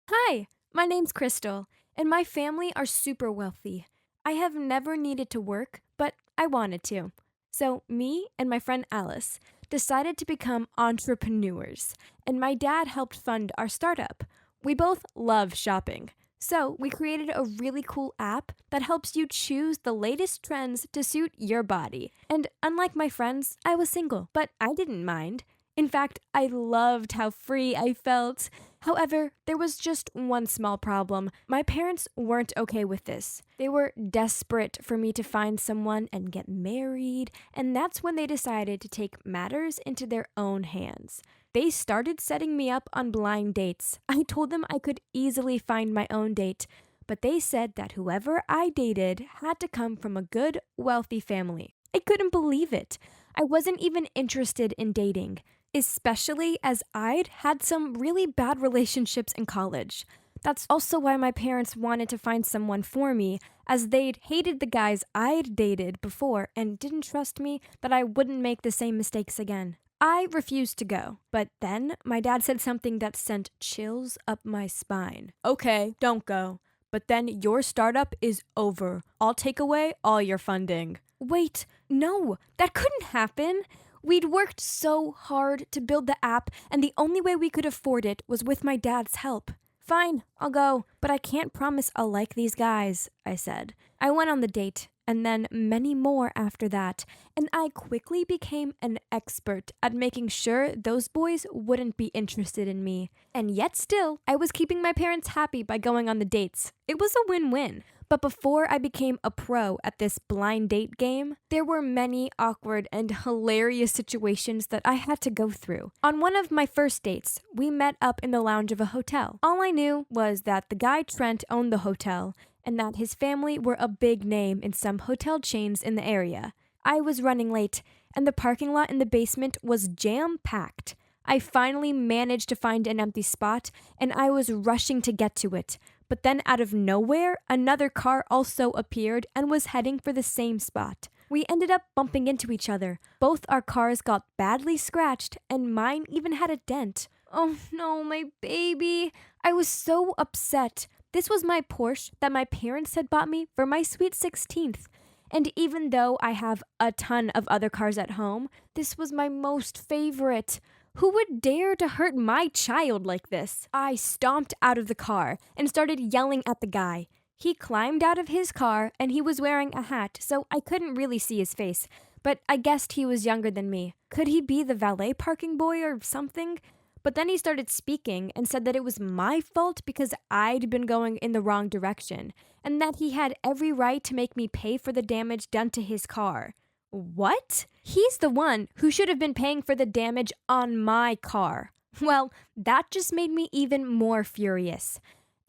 Hi, my name's Crystal, and my family are super wealthy. I have never needed to work, but I wanted to. So, me and my friend Alice decided to become entrepreneurs, and my dad helped fund our startup. We both love shopping. So, we created a really cool app that helps you choose the latest trends to suit your body. And unlike my friends, I was single, but I didn't mind. In fact, I loved how free I felt. However, there was just one small problem. My parents weren't okay with this. They were desperate for me to find someone and get married, and that's when they decided to take matters into their own hands. They started setting me up on blind dates. I told them I could easily find my own date, but they said that whoever I dated had to come from a good, wealthy family. I couldn't believe it. I wasn't even interested in dating, especially as I'd had some really bad relationships in college. That's also why my parents wanted to find someone for me, as they'd hated the guys I'd dated before and didn't trust me that I wouldn't make the same mistakes again. I refused to go, but then my dad said something that sent chills up my spine. Okay, don't go. But then your startup is over. I'll take away all your funding. Wait, no, that couldn't happen. We'd worked so hard to build the app, and the only way we could afford it was with my dad's help. Fine, I'll go, but I can't promise I'll like these guys, I said. I went on the date, and then many more after that, and I quickly became an expert at making sure those boys wouldn't be interested in me. And yet still, I was keeping my parents happy by going on the dates. It was a win-win. But before I became a pro at this blind date game, there were many awkward and hilarious situations that I had to go through. On one of my first dates, we met up in the lounge of a hotel. All I knew was that the guy Trent owned the hotel and that his family were a big name in some hotel chains in the area. I was running late, and the parking lot in the basement was jam-packed. I finally managed to find an empty spot, and I was rushing to get to it. But then out of nowhere, another car also appeared and was heading for the same spot. We ended up bumping into each other. Both our cars got badly scratched, and mine even had a dent. Oh no, my baby. I was so upset. This was my Porsche that my parents had bought me for my sweet 16th. And even though I have a ton of other cars at home, this was my most favorite. Who would dare to hurt my child like this? I stomped out of the car and started yelling at the guy. He climbed out of his car and he was wearing a hat, so I couldn't really see his face, but I guessed he was younger than me. Could he be the valet parking boy or something? But then he started speaking and said that it was my fault because I'd been going in the wrong direction, and that he had every right to make me pay for the damage done to his car. What? He's the one who should have been paying for the damage on my car. Well, that just made me even more furious.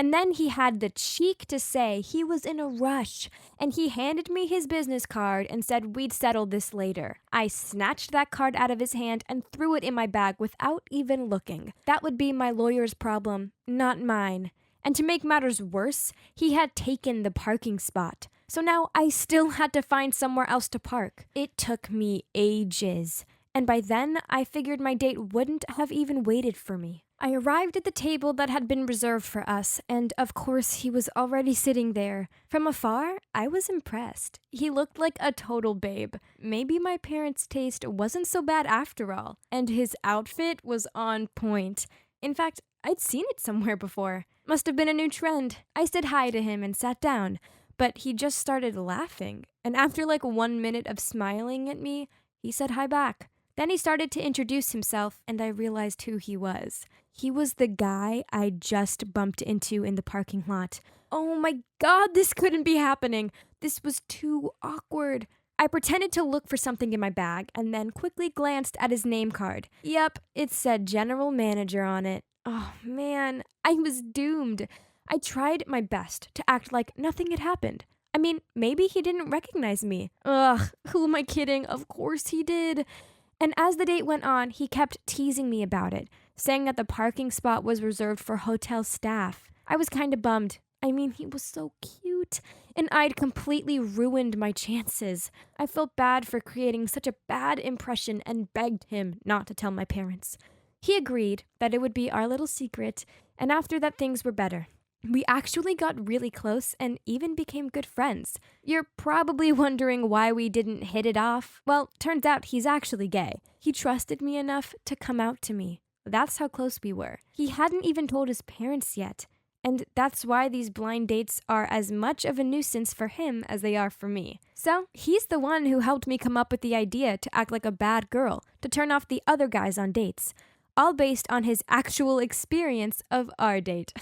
And then he had the cheek to say he was in a rush, and he handed me his business card and said we'd settle this later. I snatched that card out of his hand and threw it in my bag without even looking. That would be my lawyer's problem, not mine. And to make matters worse, he had taken the parking spot. So now I still had to find somewhere else to park. It took me ages. And by then, I figured my date wouldn't have even waited for me. I arrived at the table that had been reserved for us, and of course he was already sitting there. From afar, I was impressed. He looked like a total babe. Maybe my parents' taste wasn't so bad after all. And his outfit was on point. In fact, I'd seen it somewhere before. Must have been a new trend. I said hi to him and sat down, but he just started laughing. And after like 1 minute of smiling at me, he said hi back. Then he started to introduce himself, and I realized who he was. He was the guy I just bumped into in the parking lot. Oh my god, this couldn't be happening. This was too awkward. I pretended to look for something in my bag and then quickly glanced at his name card. Yep, it said general manager on it. Oh man, I was doomed. I tried my best to act like nothing had happened. I mean, maybe he didn't recognize me. Ugh, who am I kidding? Of course he did. And as the date went on, he kept teasing me about it, saying that the parking spot was reserved for hotel staff. I was kind of bummed. I mean, he was so cute, and I'd completely ruined my chances. I felt bad for creating such a bad impression and begged him not to tell my parents. He agreed that it would be our little secret, And after that, things were better. We actually got really close and even became good friends. You're probably wondering why we didn't hit it off. Well, turns out he's actually gay. He trusted me enough to come out to me. That's how close we were. He hadn't even told his parents yet. And that's why these blind dates are as much of a nuisance for him as they are for me. So, he's the one who helped me come up with the idea to act like a bad girl, to turn off the other guys on dates. All based on his actual experience of our date.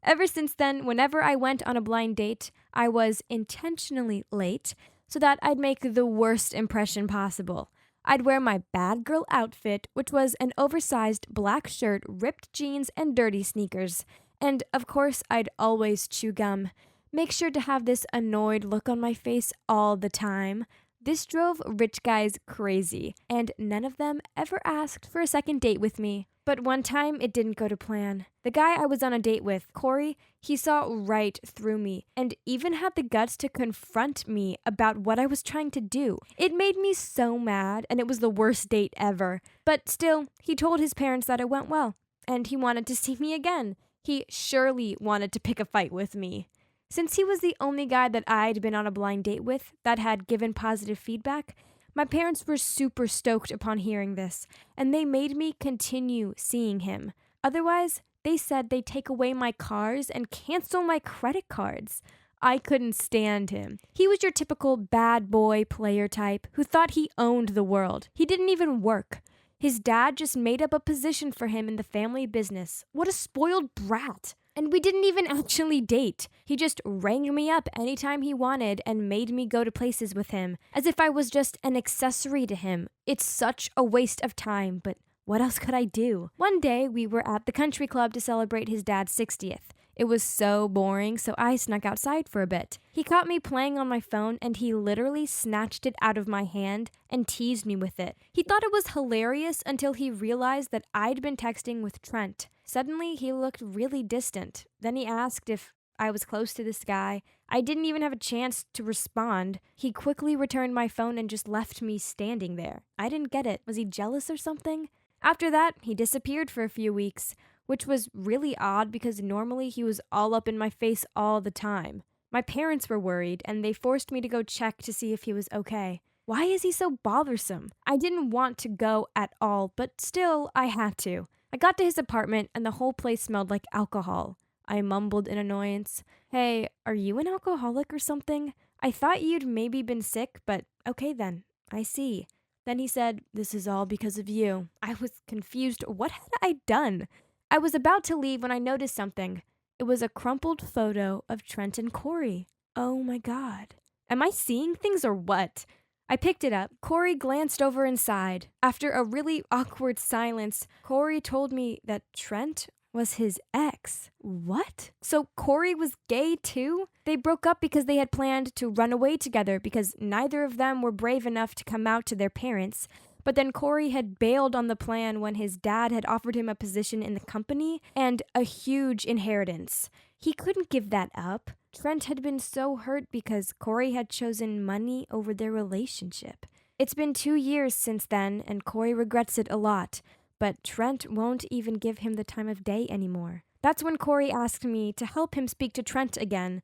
Ever since then, whenever I went on a blind date, I was intentionally late so that I'd make the worst impression possible. I'd wear my bad girl outfit, which was an oversized black shirt, ripped jeans, and dirty sneakers. And of course, I'd always chew gum. Make sure to have this annoyed look on my face all the time. This drove rich guys crazy, and none of them ever asked for a second date with me. But one time, it didn't go to plan. The guy I was on a date with, Corey, he saw right through me and even had the guts to confront me about what I was trying to do. It made me so mad, and it was the worst date ever. But still, he told his parents that it went well, and he wanted to see me again. He surely wanted to pick a fight with me. Since he was the only guy that I'd been on a blind date with that had given positive feedback, my parents were super stoked upon hearing this, and they made me continue seeing him. Otherwise, they said they'd take away my cars and cancel my credit cards. I couldn't stand him. He was your typical bad boy player type who thought he owned the world. He didn't even work. His dad just made up a position for him in the family business. What a spoiled brat. And we didn't even actually date. He just rang me up anytime he wanted and made me go to places with him, as if I was just an accessory to him. It's such a waste of time, but what else could I do? One day, we were at the country club to celebrate his dad's 60th. It was so boring, so I snuck outside for a bit. He caught me playing on my phone, and he literally snatched it out of my hand and teased me with it. He thought it was hilarious until he realized that I'd been texting with Trent. Suddenly, he looked really distant. Then he asked if I was close to this guy. I didn't even have a chance to respond. He quickly returned my phone and just left me standing there. I didn't get it. Was he jealous or something? After that, he disappeared for a few weeks, which was really odd because normally he was all up in my face all the time. My parents were worried, and they forced me to go check to see if he was okay. Why is he so bothersome? I didn't want to go at all, but still, I had to. I got to his apartment, and the whole place smelled like alcohol. I mumbled in annoyance, "Hey, are you an alcoholic or something? I thought you'd maybe been sick, but okay then, I see." Then he said, "This is all because of you." I was confused. What had I done? I was about to leave when I noticed something. It was a crumpled photo of Trent and Corey. Oh my God. Am I seeing things or what? I picked it up. Corey glanced over and sighed. After a really awkward silence, Corey told me that Trent was his ex. What? So Corey was gay too? They broke up because they had planned to run away together because neither of them were brave enough to come out to their parents. But then Corey had bailed on the plan when his dad had offered him a position in the company and a huge inheritance. He couldn't give that up. Trent had been so hurt because Corey had chosen money over their relationship. It's been 2 years since then, and Corey regrets it a lot, but Trent won't even give him the time of day anymore. That's when Corey asked me to help him speak to Trent again.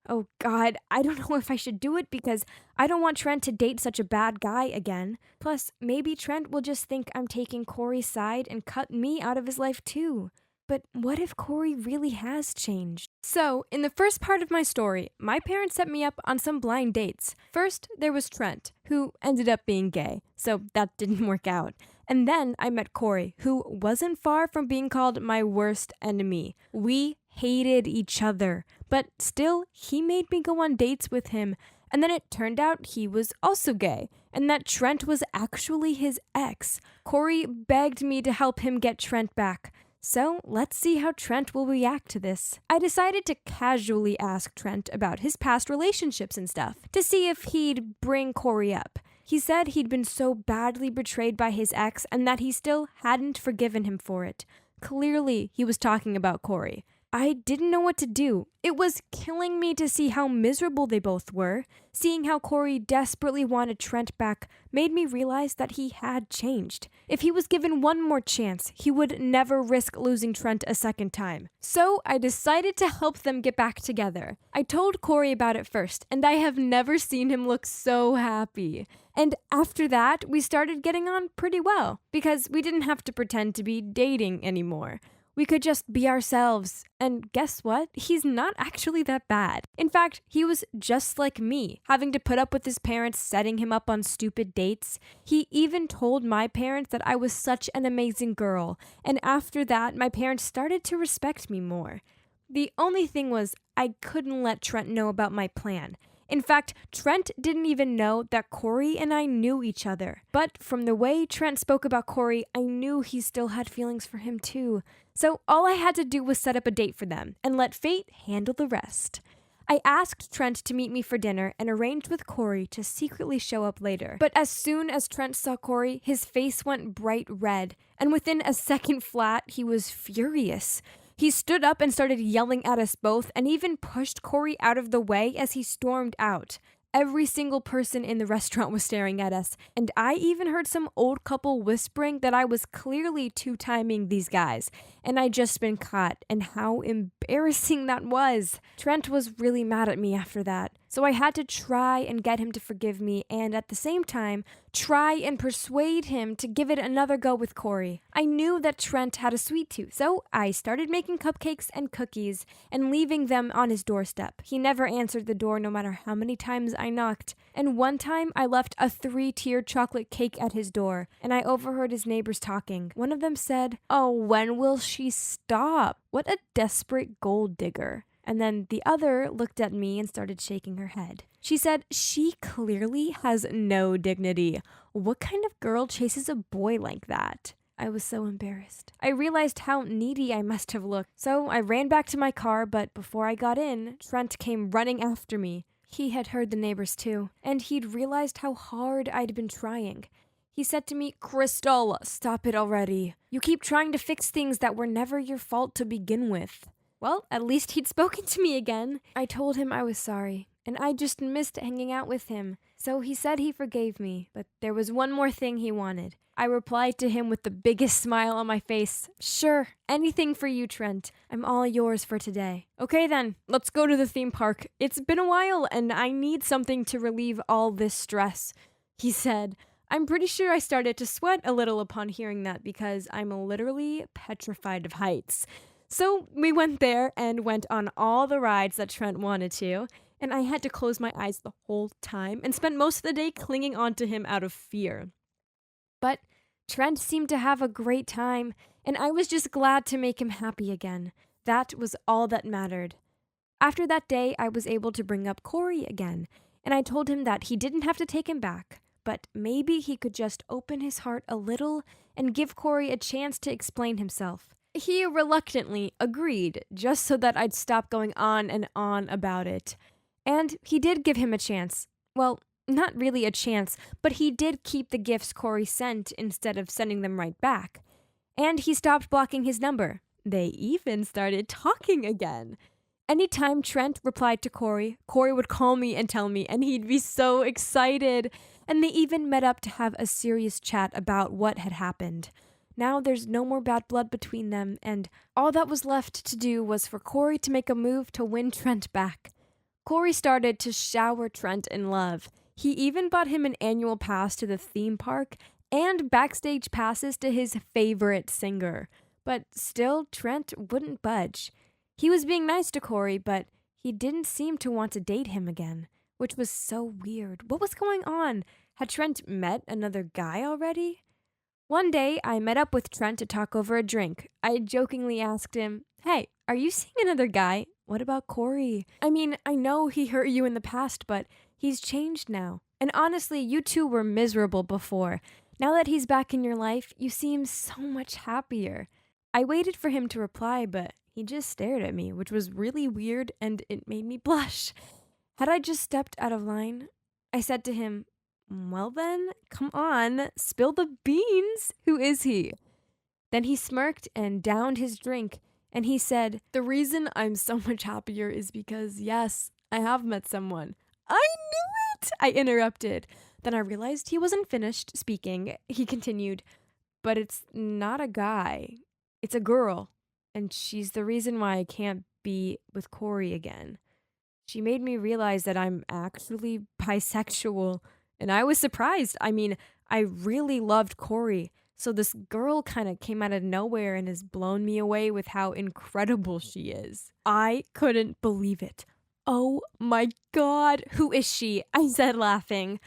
Oh God, I don't know if I should do it because I don't want Trent to date such a bad guy again. Plus, maybe Trent will just think I'm taking Corey's side and cut me out of his life too. But what if Corey really has changed? So, in the first part of my story, my parents set me up on some blind dates. First, there was Trent, who ended up being gay, so that didn't work out. And then I met Corey, who wasn't far from being called my worst enemy. We hated each other, but still, he made me go on dates with him. And then it turned out he was also gay, and that Trent was actually his ex. Corey begged me to help him get Trent back. So let's see how Trent will react to this. I decided to casually ask Trent about his past relationships and stuff, to see if he'd bring Corey up. He said he'd been so badly betrayed by his ex and that he still hadn't forgiven him for it. Clearly, he was talking about Corey. I didn't know what to do. It was killing me to see how miserable they both were. Seeing how Corey desperately wanted Trent back made me realize that he had changed. If he was given one more chance, he would never risk losing Trent a second time. So I decided to help them get back together. I told Corey about it first, and I have never seen him look so happy. And after that, we started getting on pretty well, because we didn't have to pretend to be dating anymore. We could just be ourselves. And guess what? He's not actually that bad. In fact, he was just like me, having to put up with his parents setting him up on stupid dates. He even told my parents that I was such an amazing girl. And after that, my parents started to respect me more. The only thing was, I couldn't let Trent know about my plan. In fact, Trent didn't even know that Corey and I knew each other. But from the way Trent spoke about Corey, I knew he still had feelings for him too. So all I had to do was set up a date for them and let fate handle the rest. I asked Trent to meet me for dinner and arranged with Corey to secretly show up later. But as soon as Trent saw Corey, his face went bright red, and within a second flat, he was furious. He stood up and started yelling at us both and even pushed Corey out of the way as he stormed out. Every single person in the restaurant was staring at us, and I even heard some old couple whispering that I was clearly two-timing these guys, and I'd just been caught, and how embarrassing that was. Trent was really mad at me after that, so I had to try and get him to forgive me, and at the same time, try and persuade him to give it another go with Corey. I knew that Trent had a sweet tooth, so I started making cupcakes and cookies and leaving them on his doorstep. He never answered the door no matter how many times I knocked, and one time I left a 3-tiered chocolate cake at his door, and I overheard his neighbors talking. One of them said, "Oh, when will she stop? What a desperate gold digger." And then the other looked at me and started shaking her head. She said, "She clearly has no dignity. What kind of girl chases a boy like that?" I was so embarrassed. I realized how needy I must have looked, so I ran back to my car, but before I got in, Trent came running after me. He had heard the neighbors too, and he'd realized how hard I'd been trying. He said to me, "Crystal, stop it already. You keep trying to fix things that were never your fault to begin with." Well, at least he'd spoken to me again. I told him I was sorry, and I just missed hanging out with him. So he said he forgave me, but there was one more thing he wanted. I replied to him with the biggest smile on my face. "Sure, anything for you, Trent. I'm all yours for today." "Okay then, let's go to the theme park. It's been a while, and I need something to relieve all this stress," he said. I'm pretty sure I started to sweat a little upon hearing that because I'm literally petrified of heights. So we went there and went on all the rides that Trent wanted to, and I had to close my eyes the whole time and spent most of the day clinging onto him out of fear. But Trent seemed to have a great time, and I was just glad to make him happy again. That was all that mattered. After that day, I was able to bring up Corey again, and I told him that he didn't have to take him back, but maybe he could just open his heart a little and give Corey a chance to explain himself. He reluctantly agreed, just so that I'd stop going on and on about it. And he did give him a chance. Well, not really a chance, but he did keep the gifts Corey sent instead of sending them right back. And he stopped blocking his number. They even started talking again. Anytime Trent replied to Corey, Corey would call me and tell me, and he'd be so excited. And they even met up to have a serious chat about what had happened. Now there's no more bad blood between them, and all that was left to do was for Corey to make a move to win Trent back. Corey started to shower Trent in love. He even bought him an annual pass to the theme park and backstage passes to his favorite singer. But still, Trent wouldn't budge. He was being nice to Corey, but he didn't seem to want to date him again, which was so weird. What was going on? Had Trent met another guy already? One day, I met up with Trent to talk over a drink. I jokingly asked him, "Hey, are you seeing another guy? What about Corey? I mean, I know he hurt you in the past, but he's changed now. And honestly, you two were miserable before. Now that he's back in your life, you seem so much happier." I waited for him to reply, but he just stared at me, which was really weird, and it made me blush. Had I just stepped out of line? I said to him, "Well then, come on, spill the beans. Who is he?" Then he smirked and downed his drink, And he said, "The reason I'm so much happier is because, yes, I have met someone." I knew it! I interrupted. Then I realized he wasn't finished speaking. He continued, "But it's not a guy. It's a girl. And she's the reason why I can't be with Corey again. She made me realize that I'm actually bisexual." And I was surprised. I mean, I really loved Corey. So this girl kind of came out of nowhere and has blown me away with how incredible she is. I couldn't believe it. "Oh my God, who is she?" I said, laughing.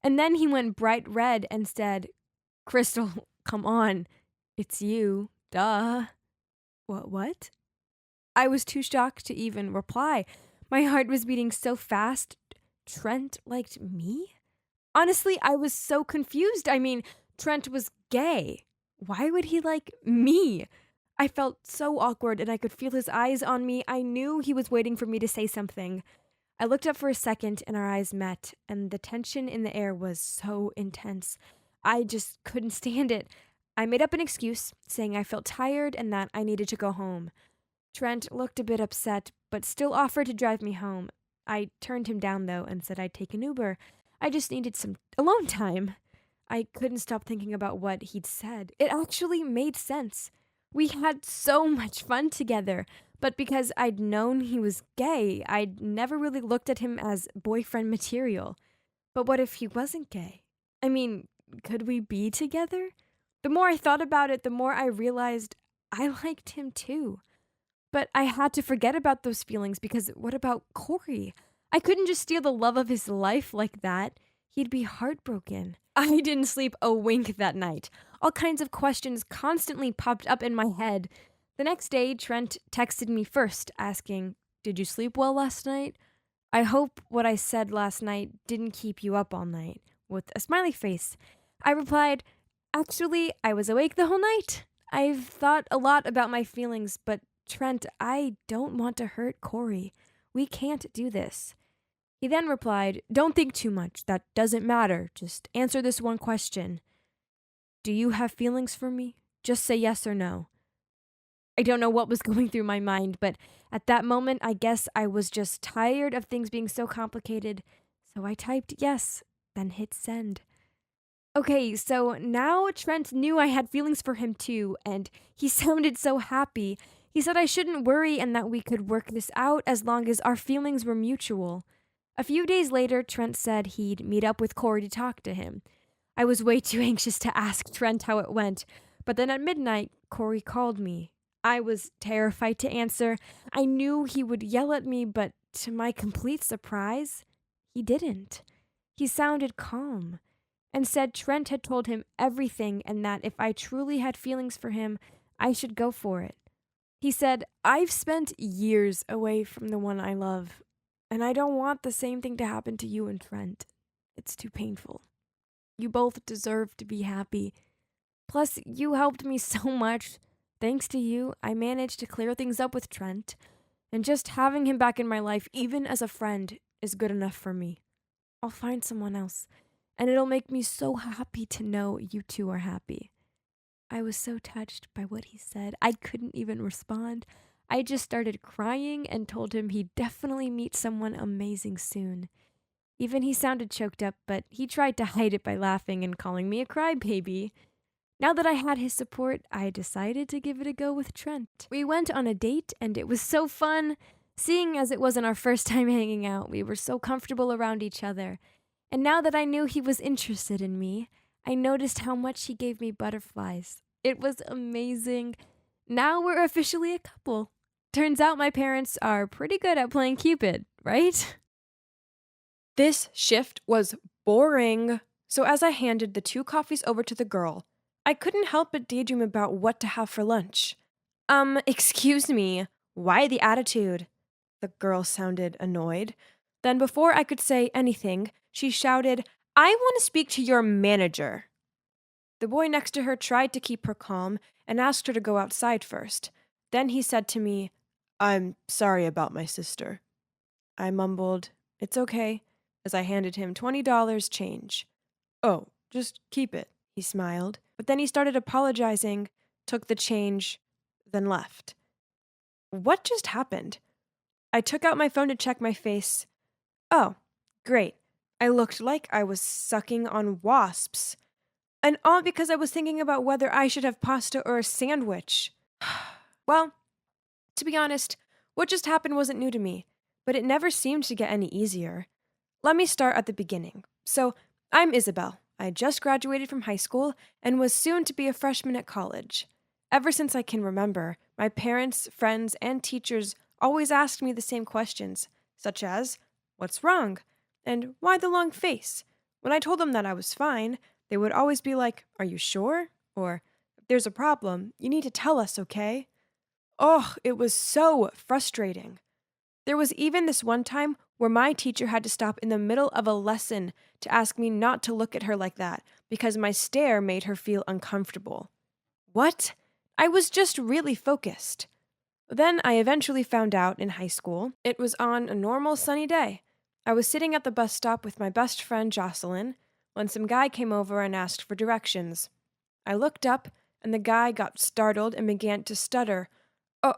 And then he went bright red and said, "Crystal, come on. It's you. Duh." What? I was too shocked to even reply. My heart was beating so fast. Trent liked me? Honestly, I was so confused. I mean, Trent was gay. Why would he like me? I felt so awkward and I could feel his eyes on me. I knew he was waiting for me to say something. I looked up for a second and our eyes met, and the tension in the air was so intense. I just couldn't stand it. I made up an excuse, saying I felt tired and that I needed to go home. Trent looked a bit upset, but still offered to drive me home. I turned him down, though, and said I'd take an Uber. I just needed some alone time. I couldn't stop thinking about what he'd said. It actually made sense. We had so much fun together, but because I'd known he was gay, I'd never really looked at him as boyfriend material. But what if he wasn't gay? I mean, could we be together? The more I thought about it, the more I realized I liked him too. But I had to forget about those feelings because what about Corey? I couldn't just steal the love of his life like that. He'd be heartbroken. I didn't sleep a wink that night. All kinds of questions constantly popped up in my head. The next day, Trent texted me first, asking, "Did you sleep well last night? I hope what I said last night didn't keep you up all night," with a smiley face. I replied, "Actually, I was awake the whole night. I've thought a lot about my feelings, but Trent, I don't want to hurt Corey. We can't do this." He then replied, "Don't think too much. That doesn't matter. Just answer this one question. Do you have feelings for me? Just say yes or no." I don't know what was going through my mind, but at that moment, I guess I was just tired of things being so complicated. So I typed yes, then hit send. Okay, so now Trent knew I had feelings for him too, and he sounded so happy. He said I shouldn't worry and that we could work this out as long as our feelings were mutual. A few days later, Trent said he'd meet up with Corey to talk to him. I was way too anxious to ask Trent how it went, but then at midnight, Corey called me. I was terrified to answer. I knew he would yell at me, but to my complete surprise, he didn't. He sounded calm and said Trent had told him everything and that if I truly had feelings for him, I should go for it. He said, "I've spent years away from the one I love, and I don't want the same thing to happen to you and Trent. It's too painful. You both deserve to be happy. Plus, you helped me so much. Thanks to you, I managed to clear things up with Trent, and just having him back in my life, even as a friend, is good enough for me. I'll find someone else, and it'll make me so happy to know you two are happy." I was so touched by what he said, I couldn't even respond. I just started crying and told him he'd definitely meet someone amazing soon. Even he sounded choked up, but he tried to hide it by laughing and calling me a crybaby. Now that I had his support, I decided to give it a go with Trent. We went on a date, and it was so fun. Seeing as it wasn't our first time hanging out, we were so comfortable around each other. And now that I knew he was interested in me, I noticed how much he gave me butterflies. It was amazing. Now we're officially a couple. Turns out my parents are pretty good at playing Cupid, right? This shift was boring. So as I handed the 2 coffees over to the girl, I couldn't help but daydream about what to have for lunch. Excuse me, why the attitude?" The girl sounded annoyed. Then before I could say anything, she shouted, "I want to speak to your manager." The boy next to her tried to keep her calm and asked her to go outside first. Then he said to me, "I'm sorry about my sister." I mumbled, "It's okay," as I handed him $20 change. "Oh, just keep it," he smiled. But then he started apologizing, took the change, then left. What just happened? I took out my phone to check my face. Oh, great. I looked like I was sucking on wasps. And all because I was thinking about whether I should have pasta or a sandwich. Well, to be honest, what just happened wasn't new to me, but it never seemed to get any easier. Let me start at the beginning. So, I'm Isabelle. I just graduated from high school and was soon to be a freshman at college. Ever since I can remember, my parents, friends, and teachers always asked me the same questions, such as, "What's wrong?" and "Why the long face?" When I told them that I was fine, they would always be like, "Are you sure?" Or, "If there's a problem, you need to tell us, okay?" Oh, it was so frustrating. There was even this one time where my teacher had to stop in the middle of a lesson to ask me not to look at her like that because my stare made her feel uncomfortable. What? I was just really focused. Then I eventually found out in high school. It was on a normal sunny day. I was sitting at the bus stop with my best friend Jocelyn when some guy came over and asked for directions. I looked up, and the guy got startled and began to stutter. "Oh,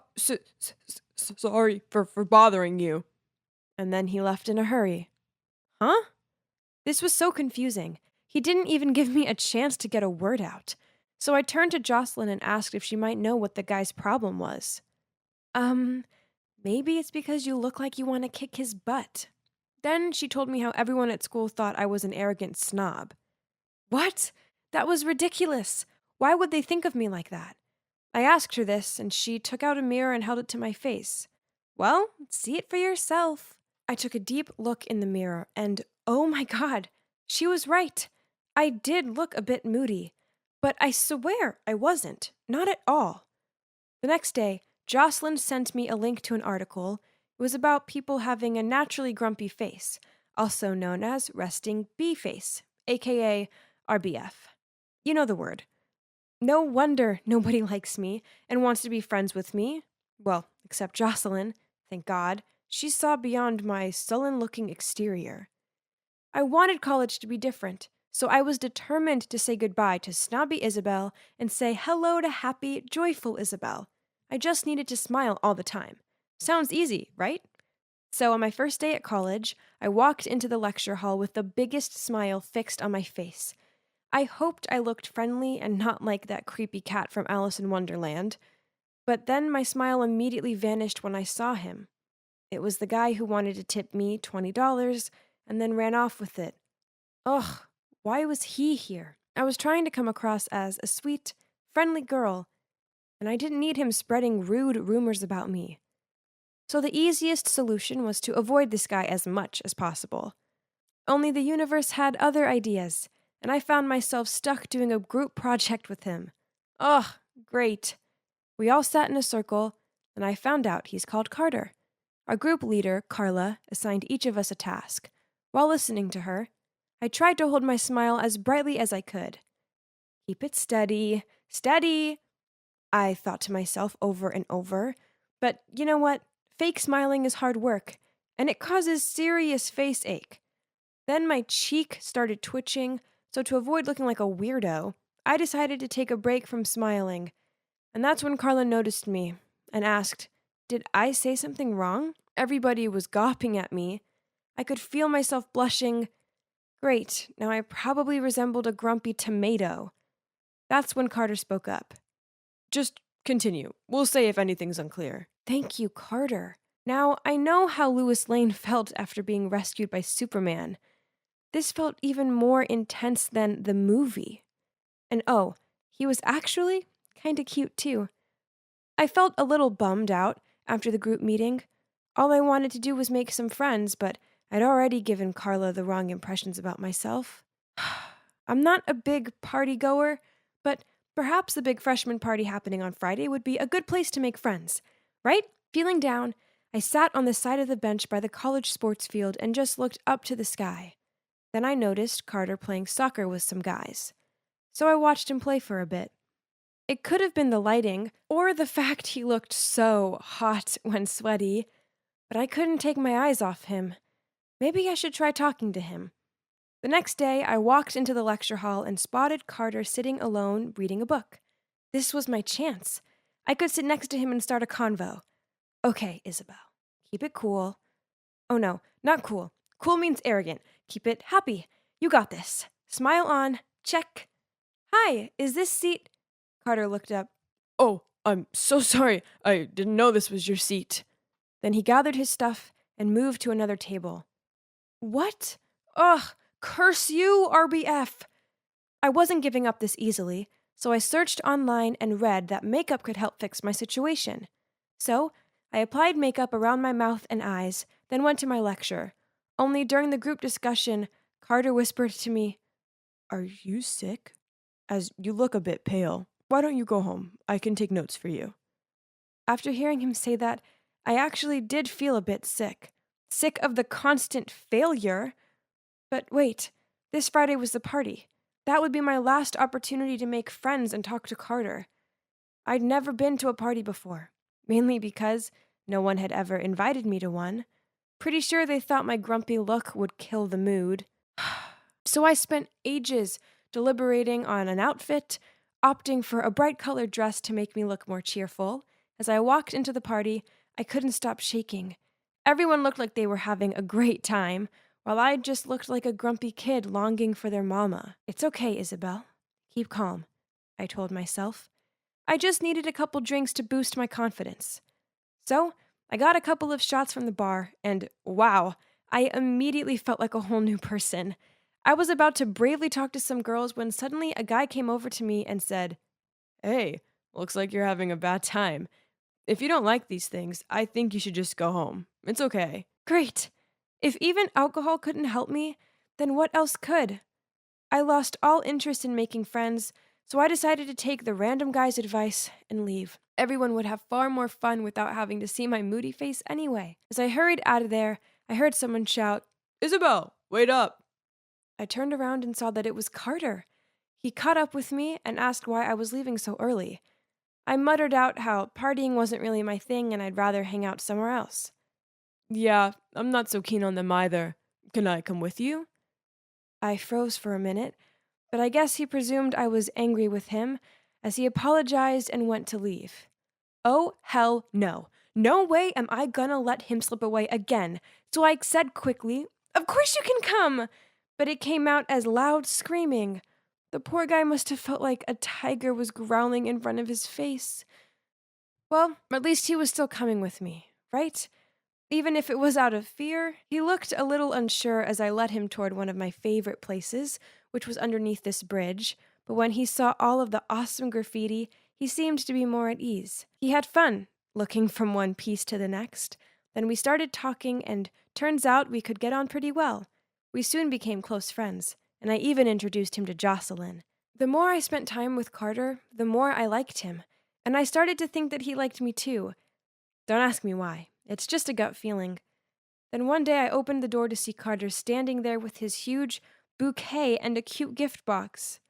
sorry for bothering you." And then he left in a hurry. Huh? This was so confusing. He didn't even give me a chance to get a word out. So I turned to Jocelyn and asked if she might know what the guy's problem was. Um, Maybe it's because you look like you want to kick his butt. Then she told me how everyone at school thought I was an arrogant snob. What? That was ridiculous. Why would they think of me like that? I asked her this, and she took out a mirror and held it to my face. Well, see it for yourself. I took a deep look in the mirror, and oh my god, she was right. I did look a bit moody, but I swear I wasn't. Not at all. The next day, Jocelyn sent me a link to an article. It was about people having a naturally grumpy face, also known as resting bee face, aka RBF. You know the word. No wonder nobody likes me and wants to be friends with me. Well, except Jocelyn, thank God. She saw beyond my sullen looking exterior. I wanted college to be different, so I was determined to say goodbye to snobby Isabelle and say hello to happy, joyful Isabelle. I just needed to smile all the time. Sounds easy, right? So on my first day at college, I walked into the lecture hall with the biggest smile fixed on my face. I hoped I looked friendly and not like that creepy cat from Alice in Wonderland. But then my smile immediately vanished when I saw him. It was the guy who wanted to tip me $20 and then ran off with it. Ugh, why was he here? I was trying to come across as a sweet, friendly girl, and I didn't need him spreading rude rumors about me. So the easiest solution was to avoid this guy as much as possible. Only the universe had other ideas, and I found myself stuck doing a group project with him. Ugh, great. We all sat in a circle, and I found out he's called Carter. Our group leader, Carla, assigned each of us a task. While listening to her, I tried to hold my smile as brightly as I could. Keep it steady, steady, I thought to myself over and over. But you know what? Fake smiling is hard work, and it causes serious face ache. Then my cheek started twitching, so to avoid looking like a weirdo, I decided to take a break from smiling. And that's when Carla noticed me and asked, "Did I say something wrong?" Everybody was gawping at me. I could feel myself blushing. Great, now I probably resembled a grumpy tomato. That's when Carter spoke up. "Just continue. We'll say if anything's unclear." Thank you, Carter. Now, I know how Lois Lane felt after being rescued by Superman. This felt even more intense than the movie. And oh, he was actually kinda cute too. I felt a little bummed out after the group meeting. All I wanted to do was make some friends, but I'd already given Carla the wrong impressions about myself. I'm not a big party goer, but perhaps the big freshman party happening on Friday would be a good place to make friends, right? Feeling down, I sat on the side of the bench by the college sports field and just looked up to the sky. Then I noticed Carter playing soccer with some guys. So I watched him play for a bit. It could have been the lighting, or the fact he looked so hot when sweaty, but I couldn't take my eyes off him. Maybe I should try talking to him. The next day, I walked into the lecture hall and spotted Carter sitting alone reading a book. This was my chance. I could sit next to him and start a convo. Okay, Isabelle. Keep it cool. Oh no, not cool. Cool means arrogant. Keep it happy. You got this. Smile on. Check. Hi, is this seat? Carter looked up. Oh, I'm so sorry. I didn't know this was your seat. Then he gathered his stuff and moved to another table. What? Ugh, curse you, RBF! I wasn't giving up this easily, so I searched online and read that makeup could help fix my situation. So, I applied makeup around my mouth and eyes, then went to my lecture. Only during the group discussion, Carter whispered to me, Are you sick? As you look a bit pale. Why don't you go home? I can take notes for you. After hearing him say that, I actually did feel a bit sick. Sick of the constant failure. But wait, this Friday was the party. That would be my last opportunity to make friends and talk to Carter. I'd never been to a party before, mainly because no one had ever invited me to one. Pretty sure they thought my grumpy look would kill the mood. So I spent ages deliberating on an outfit, opting for a bright colored dress to make me look more cheerful. As I walked into the party, I couldn't stop shaking. Everyone looked like they were having a great time, while I just looked like a grumpy kid longing for their mama. It's okay, Isabelle. Keep calm, I told myself. I just needed a couple drinks to boost my confidence. So, I got a couple of shots from the bar, and wow, I immediately felt like a whole new person. I was about to bravely talk to some girls when suddenly a guy came over to me and said, Hey, looks like you're having a bad time. If you don't like these things, I think you should just go home. It's okay. Great. If even alcohol couldn't help me, then what else could? I lost all interest in making friends, so I decided to take the random guy's advice and leave. Everyone would have far more fun without having to see my moody face anyway. As I hurried out of there, I heard someone shout, Isabelle, wait up! I turned around and saw that it was Carter. He caught up with me and asked why I was leaving so early. I muttered out how partying wasn't really my thing and I'd rather hang out somewhere else. Yeah, I'm not so keen on them either. Can I come with you? I froze for a minute, but I guess he presumed I was angry with him, as he apologized and went to leave. Oh, hell no. No way am I gonna let him slip away again, so I said quickly, Of course you can come! But it came out as loud screaming. The poor guy must have felt like a tiger was growling in front of his face. Well, at least he was still coming with me, right? Even if it was out of fear. He looked a little unsure as I led him toward one of my favorite places, which was underneath this bridge, but when he saw all of the awesome graffiti, he seemed to be more at ease. He had fun, looking from one piece to the next. Then we started talking, and turns out we could get on pretty well. We soon became close friends, and I even introduced him to Jocelyn. The more I spent time with Carter, the more I liked him, and I started to think that he liked me too. Don't ask me why. It's just a gut feeling. Then one day I opened the door to see Carter standing there with his huge bouquet and a cute gift box.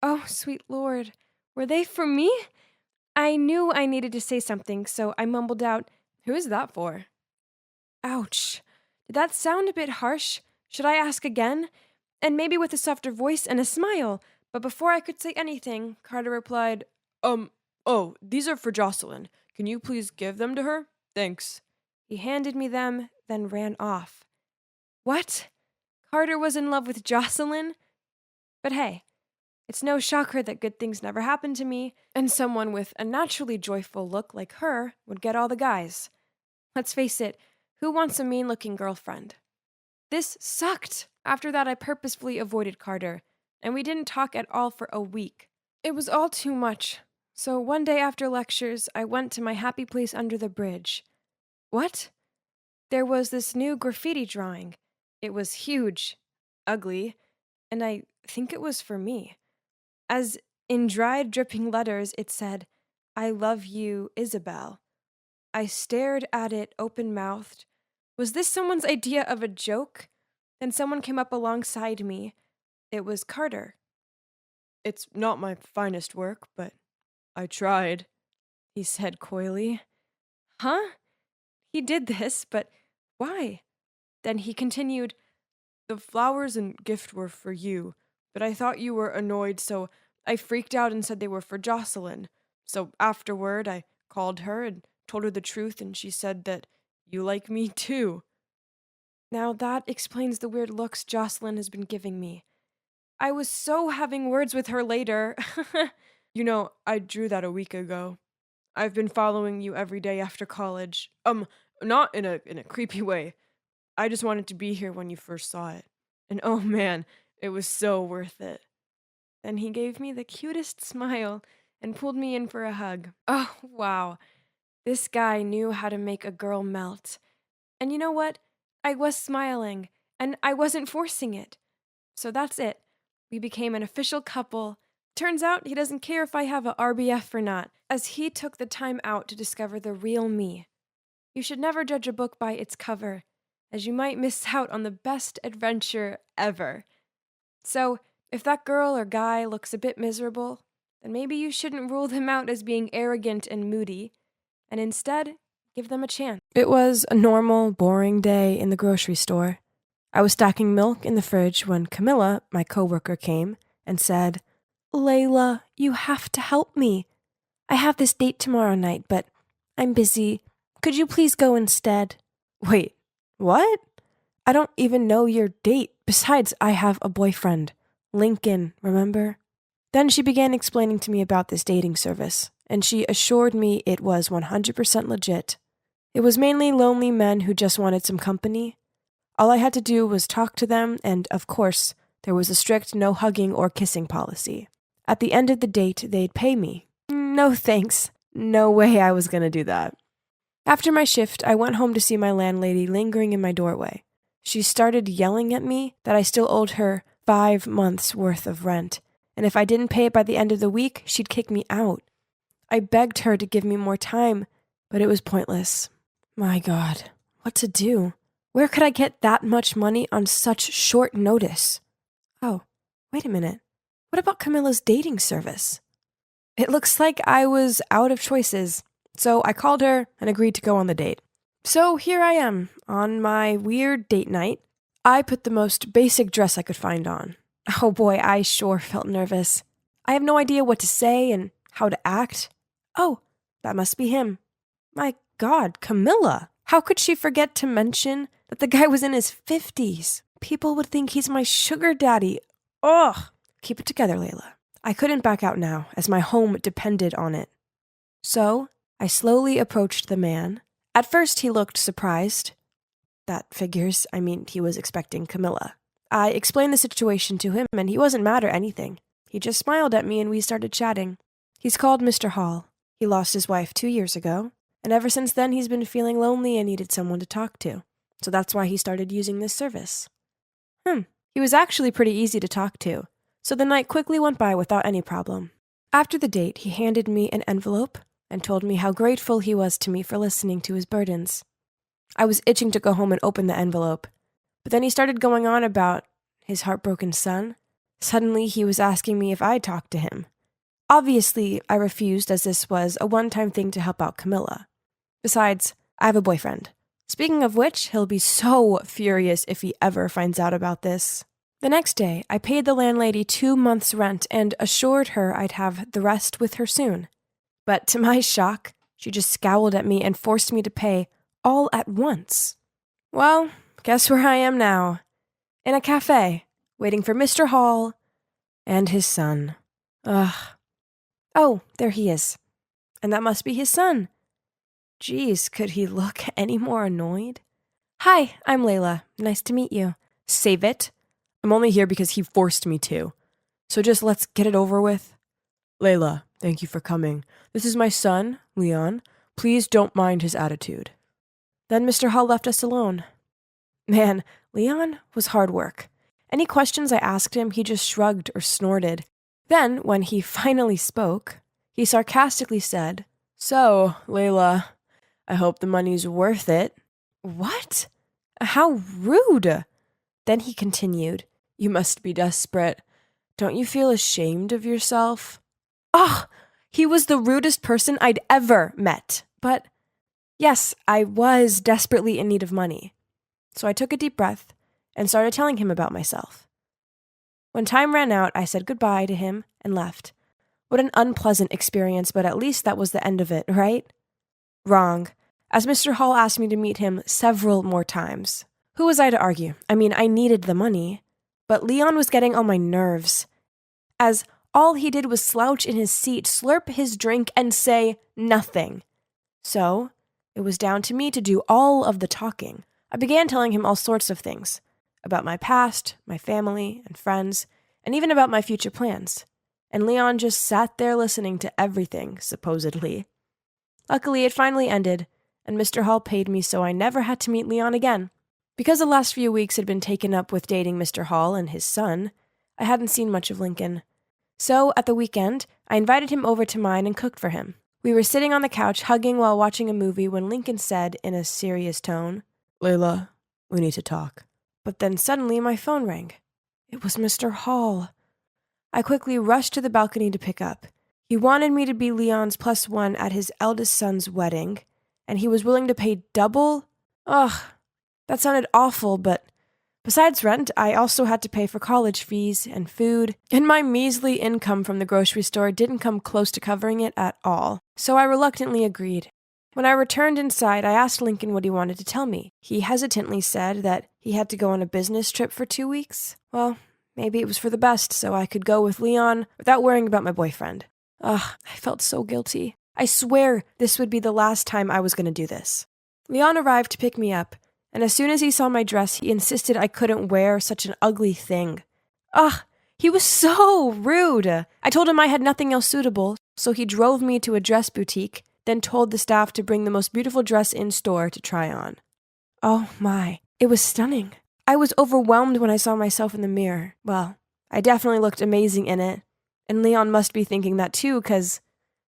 Oh, sweet Lord, were they for me? I knew I needed to say something, so I mumbled out, Who is that for? Ouch. Did that sound a bit harsh? Should I ask again? And maybe with a softer voice and a smile. But before I could say anything, Carter replied, Oh, these are for Jocelyn. Can you please give them to her? Thanks. He handed me them, then ran off. What? Carter was in love with Jocelyn? But hey, it's no shocker that good things never happen to me, and someone with a naturally joyful look like her would get all the guys. Let's face it, who wants a mean-looking girlfriend? This sucked. After that, I purposefully avoided Carter, and we didn't talk at all for a week. It was all too much. So one day after lectures, I went to my happy place under the bridge. What? There was this new graffiti drawing. It was huge, ugly, and I think it was for me. As in dried, dripping letters, it said, I love you, Isabelle. I stared at it open-mouthed. Was this someone's idea of a joke? Then someone came up alongside me. It was Carter. It's not my finest work, but I tried, he said coyly. Huh? He did this, but why? Then he continued, The flowers and gift were for you, but I thought you were annoyed, so I freaked out and said they were for Jocelyn. So afterward, I called her and told her the truth, and she said that you like me too. Now that explains the weird looks Jocelyn has been giving me. I was so having words with her later. I drew that a week ago. I've been following you every day after college. Not in a creepy way. I just wanted to be here when you first saw it. And oh man, it was so worth it. Then he gave me the cutest smile and pulled me in for a hug. Oh, wow. This guy knew how to make a girl melt. And you know what? I was smiling, and I wasn't forcing it. So that's it. We became an official couple. Turns out he doesn't care if I have a RBF or not, as he took the time out to discover the real me. You should never judge a book by its cover, as you might miss out on the best adventure ever. So, if that girl or guy looks a bit miserable, then maybe you shouldn't rule them out as being arrogant and moody, and instead, give them a chance. It was a normal, boring day in the grocery store. I was stacking milk in the fridge when Camilla, my coworker, came and said, "Layla, you have to help me. I have this date tomorrow night, but I'm busy. Could you please go instead?" Wait, what? I don't even know your date. Besides, I have a boyfriend. Lincoln, remember? Then she began explaining to me about this dating service, and she assured me it was 100% legit. It was mainly lonely men who just wanted some company. All I had to do was talk to them, and of course, there was a strict no hugging or kissing policy. At the end of the date, they'd pay me. No thanks. No way I was gonna do that. After my shift, I went home to see my landlady lingering in my doorway. She started yelling at me that I still owed her 5 months' worth of rent, and if I didn't pay it by the end of the week, she'd kick me out. I begged her to give me more time, but it was pointless. My God, what to do? Where could I get that much money on such short notice? Oh, wait a minute. What about Camilla's dating service? It looks like I was out of choices, so I called her and agreed to go on the date. So here I am, on my weird date night. I put the most basic dress I could find on. Oh boy, I sure felt nervous. I have no idea what to say and how to act. Oh, that must be him. My God, Camilla! How could she forget to mention that the guy was in his 50s? People would think he's my sugar daddy. Ugh! Keep it together, Layla. I couldn't back out now, as my home depended on it. So, I slowly approached the man. At first, he looked surprised. That figures. He was expecting Camilla. I explained the situation to him, and he wasn't mad or anything. He just smiled at me, and we started chatting. He's called Mr. Hall. He lost his wife 2 years ago, and ever since then, he's been feeling lonely and needed someone to talk to. So that's why he started using this service. He was actually pretty easy to talk to, so the night quickly went by without any problem. After the date, he handed me an envelope and told me how grateful he was to me for listening to his burdens. I was itching to go home and open the envelope, but then he started going on about his heartbroken son. Suddenly, he was asking me if I'd talk to him. Obviously, I refused, as this was a one-time thing to help out Camilla. Besides, I have a boyfriend. Speaking of which, he'll be so furious if he ever finds out about this. The next day, I paid the landlady 2 months' rent and assured her I'd have the rest with her soon. But to my shock, she just scowled at me and forced me to pay all at once. Well, guess where I am now? In a cafe, waiting for Mr. Hall and his son. Ugh. Oh, there he is. And that must be his son. Geez, could he look any more annoyed? Hi, I'm Layla. Nice to meet you. Save it. I'm only here because he forced me to. So just let's get it over with. Layla, thank you for coming. This is my son, Leon. Please don't mind his attitude. Then Mr. Hall left us alone. Man, Leon was hard work. Any questions I asked him, he just shrugged or snorted. Then, when he finally spoke, he sarcastically said, "So, Layla, I hope the money's worth it." What? How rude! Then he continued, "You must be desperate. Don't you feel ashamed of yourself?" Ugh! He was the rudest person I'd ever met. But, yes, I was desperately in need of money. So I took a deep breath and started telling him about myself. When time ran out, I said goodbye to him and left. What an unpleasant experience, but at least that was the end of it, right? Wrong, as Mr. Hall asked me to meet him several more times. Who was I to argue? I mean, I needed the money. But Leon was getting on my nerves, as all he did was slouch in his seat, slurp his drink, and say nothing. So, it was down to me to do all of the talking. I began telling him all sorts of things, about my past, my family, and friends, and even about my future plans. And Leon just sat there listening to everything, supposedly. Luckily, it finally ended, and Mr. Hall paid me so I never had to meet Leon again. Because the last few weeks had been taken up with dating Mr. Hall and his son, I hadn't seen much of Lincoln. So, at the weekend, I invited him over to mine and cooked for him. We were sitting on the couch hugging while watching a movie when Lincoln said, in a serious tone, "Layla, we need to talk." But then suddenly my phone rang. It was Mr. Hall. I quickly rushed to the balcony to pick up. He wanted me to be Leon's +1 at his eldest son's wedding, and he was willing to pay double? Ugh, that sounded awful, but besides rent, I also had to pay for college fees and food, and my measly income from the grocery store didn't come close to covering it at all, so I reluctantly agreed. When I returned inside, I asked Lincoln what he wanted to tell me. He hesitantly said that he had to go on a business trip for 2 weeks. Well, maybe it was for the best, so I could go with Leon without worrying about my boyfriend. Ugh, I felt so guilty. I swear this would be the last time I was going to do this. Leon arrived to pick me up, and as soon as he saw my dress, he insisted I couldn't wear such an ugly thing. Ugh, he was so rude. I told him I had nothing else suitable, so he drove me to a dress boutique, then told the staff to bring the most beautiful dress in store to try on. Oh my, it was stunning. I was overwhelmed when I saw myself in the mirror. Well, I definitely looked amazing in it, and Leon must be thinking that too, 'cause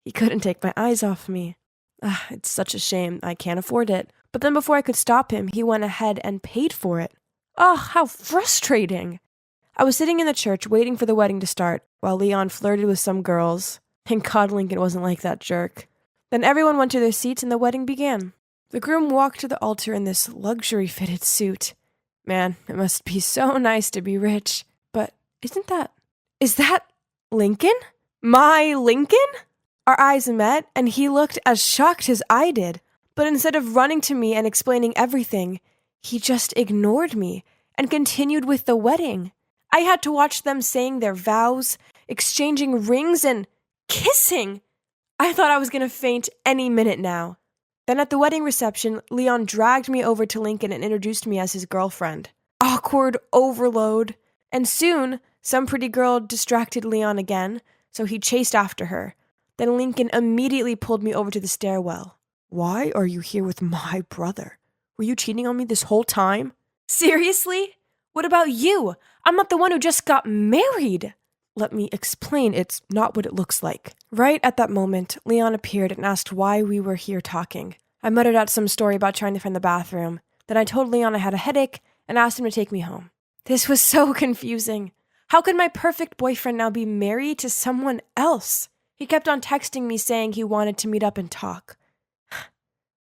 he couldn't take my eyes off me. It's such a shame I can't afford it. But then before I could stop him, he went ahead and paid for it. How frustrating. I was sitting in the church waiting for the wedding to start, while Leon flirted with some girls. Thank God Lincoln wasn't like that jerk. Then everyone went to their seats and the wedding began. The groom walked to the altar in this luxury-fitted suit. Man, it must be so nice to be rich. But is that Lincoln? My Lincoln? Our eyes met, and he looked as shocked as I did. But instead of running to me and explaining everything, he just ignored me and continued with the wedding. I had to watch them saying their vows, exchanging rings, and kissing. I thought I was going to faint any minute now. Then at the wedding reception, Leon dragged me over to Lincoln and introduced me as his girlfriend. Awkward overload. And soon, some pretty girl distracted Leon again, so he chased after her. Then Lincoln immediately pulled me over to the stairwell. "Why are you here with my brother? Were you cheating on me this whole time?" "Seriously? What about you? I'm not the one who just got married." "Let me explain, it's not what it looks like." Right at that moment, Leon appeared and asked why we were here talking. I muttered out some story about trying to find the bathroom. Then I told Leon I had a headache and asked him to take me home. This was so confusing. How could my perfect boyfriend now be married to someone else? He kept on texting me saying he wanted to meet up and talk.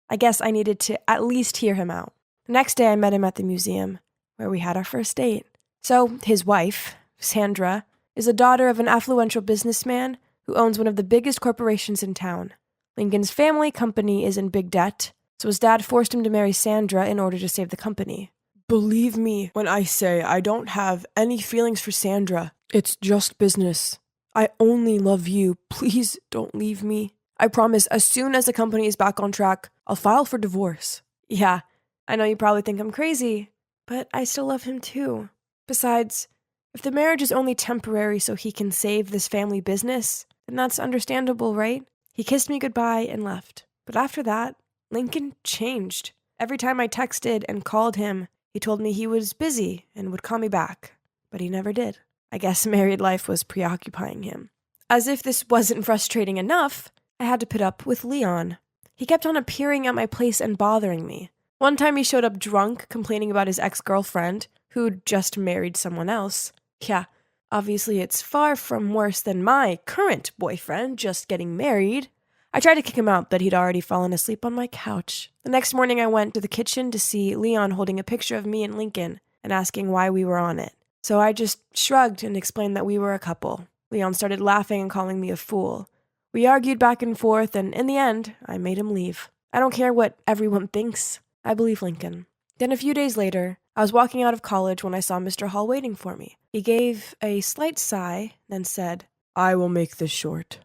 I guess I needed to at least hear him out. The next day I met him at the museum, where we had our first date. So, his wife, Sandra, is the daughter of an affluential businessman who owns one of the biggest corporations in town. Lincoln's family company is in big debt, so his dad forced him to marry Sandra in order to save the company. Believe me when I say I don't have any feelings for Sandra. It's just business. I only love you. Please don't leave me. I promise, as soon as the company is back on track, I'll file for divorce. Yeah, I know you probably think I'm crazy, but I still love him too. Besides, if the marriage is only temporary so he can save this family business, then that's understandable, right? He kissed me goodbye and left. But after that, Lincoln changed. Every time I texted and called him, he told me he was busy and would call me back. But he never did. I guess married life was preoccupying him. As if this wasn't frustrating enough, I had to put up with Leon. He kept on appearing at my place and bothering me. One time he showed up drunk, complaining about his ex-girlfriend, who'd just married someone else. Yeah, obviously it's far from worse than my current boyfriend just getting married. I tried to kick him out, but he'd already fallen asleep on my couch. The next morning I went to the kitchen to see Leon holding a picture of me and Lincoln and asking why we were on it. So I just shrugged and explained that we were a couple. Leon started laughing and calling me a fool. We argued back and forth, and in the end, I made him leave. I don't care what everyone thinks. I believe Lincoln. Then a few days later, I was walking out of college when I saw Mr. Hall waiting for me. He gave a slight sigh, then said, "I will make this short.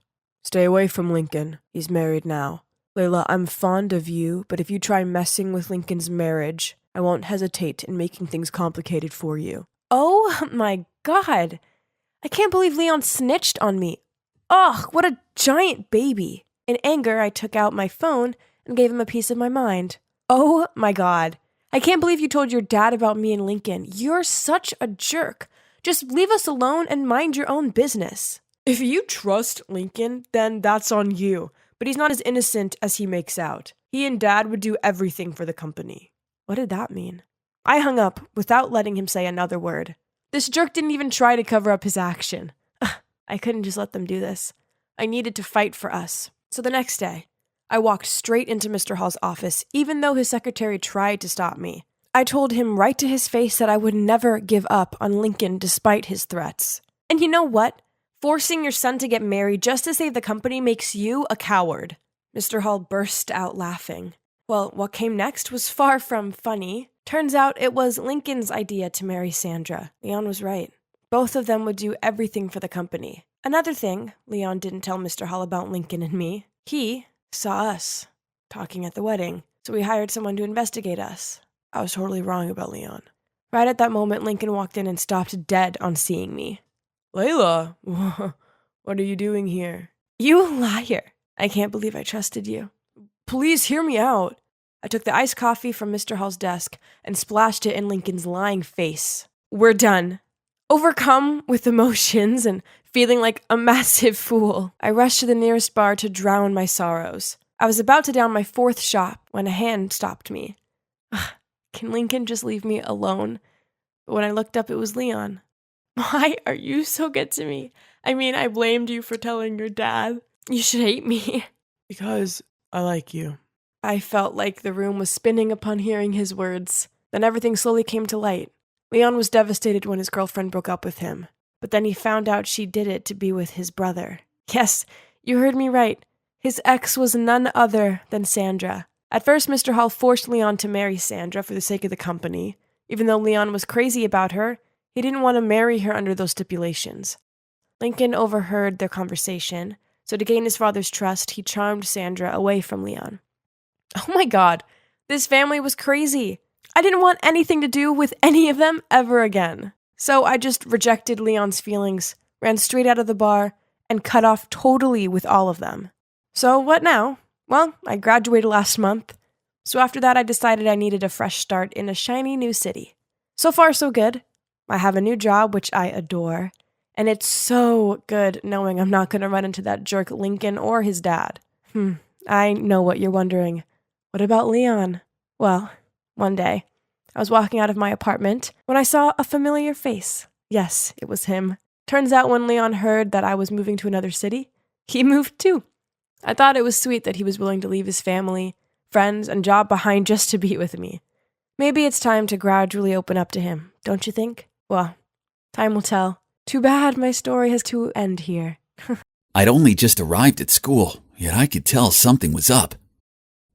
Stay away from Lincoln. He's married now. Layla, I'm fond of you, but if you try messing with Lincoln's marriage, I won't hesitate in making things complicated for you." Oh my God. I can't believe Leon snitched on me. Ugh, what a giant baby. In anger, I took out my phone and gave him a piece of my mind. Oh my God. I can't believe you told your dad about me and Lincoln. You're such a jerk. Just leave us alone and mind your own business. If you trust Lincoln, then that's on you. But he's not as innocent as he makes out. He and Dad would do everything for the company. What did that mean? I hung up without letting him say another word. This jerk didn't even try to cover up his action. I couldn't just let them do this. I needed to fight for us. So the next day, I walked straight into Mr. Hall's office, even though his secretary tried to stop me. I told him right to his face that I would never give up on Lincoln despite his threats. And you know what? Forcing your son to get married just to save the company makes you a coward. Mr. Hall burst out laughing. Well, what came next was far from funny. Turns out it was Lincoln's idea to marry Sandra. Leon was right. Both of them would do everything for the company. Another thing Leon didn't tell Mr. Hall about Lincoln and me. He saw us talking at the wedding, so we hired someone to investigate us. I was totally wrong about Leon. Right at that moment, Lincoln walked in and stopped dead on seeing me. "Layla, what are you doing here?" "You liar. I can't believe I trusted you." "Please hear me out." I took the iced coffee from Mr. Hall's desk and splashed it in Lincoln's lying face. We're done. Overcome with emotions and feeling like a massive fool, I rushed to the nearest bar to drown my sorrows. I was about to down my fourth shot when a hand stopped me. Can Lincoln just leave me alone? But when I looked up, it was Leon. "Why are you so good to me? I mean, I blamed you for telling your dad. You should hate me." "Because I like you." I felt like the room was spinning upon hearing his words. Then everything slowly came to light. Leon was devastated when his girlfriend broke up with him. But then he found out she did it to be with his brother. Yes, you heard me right. His ex was none other than Sandra. At first, Mr. Hall forced Leon to marry Sandra for the sake of the company. Even though Leon was crazy about her, he didn't want to marry her under those stipulations. Lincoln overheard their conversation, so to gain his father's trust, he charmed Sandra away from Leon. Oh my God, this family was crazy. I didn't want anything to do with any of them ever again. So I just rejected Leon's feelings, ran straight out of the bar, and cut off totally with all of them. So what now? Well, I graduated last month. So after that, I decided I needed a fresh start in a shiny new city. So far, so good. I have a new job, which I adore. And it's so good knowing I'm not going to run into that jerk Lincoln or his dad. I know what you're wondering. What about Leon? Well, one day, I was walking out of my apartment when I saw a familiar face. Yes, it was him. Turns out when Leon heard that I was moving to another city, he moved too. I thought it was sweet that he was willing to leave his family, friends, and job behind just to be with me. Maybe it's time to gradually open up to him, don't you think? Well, time will tell. Too bad my story has to end here. I'd only just arrived at school, yet I could tell something was up.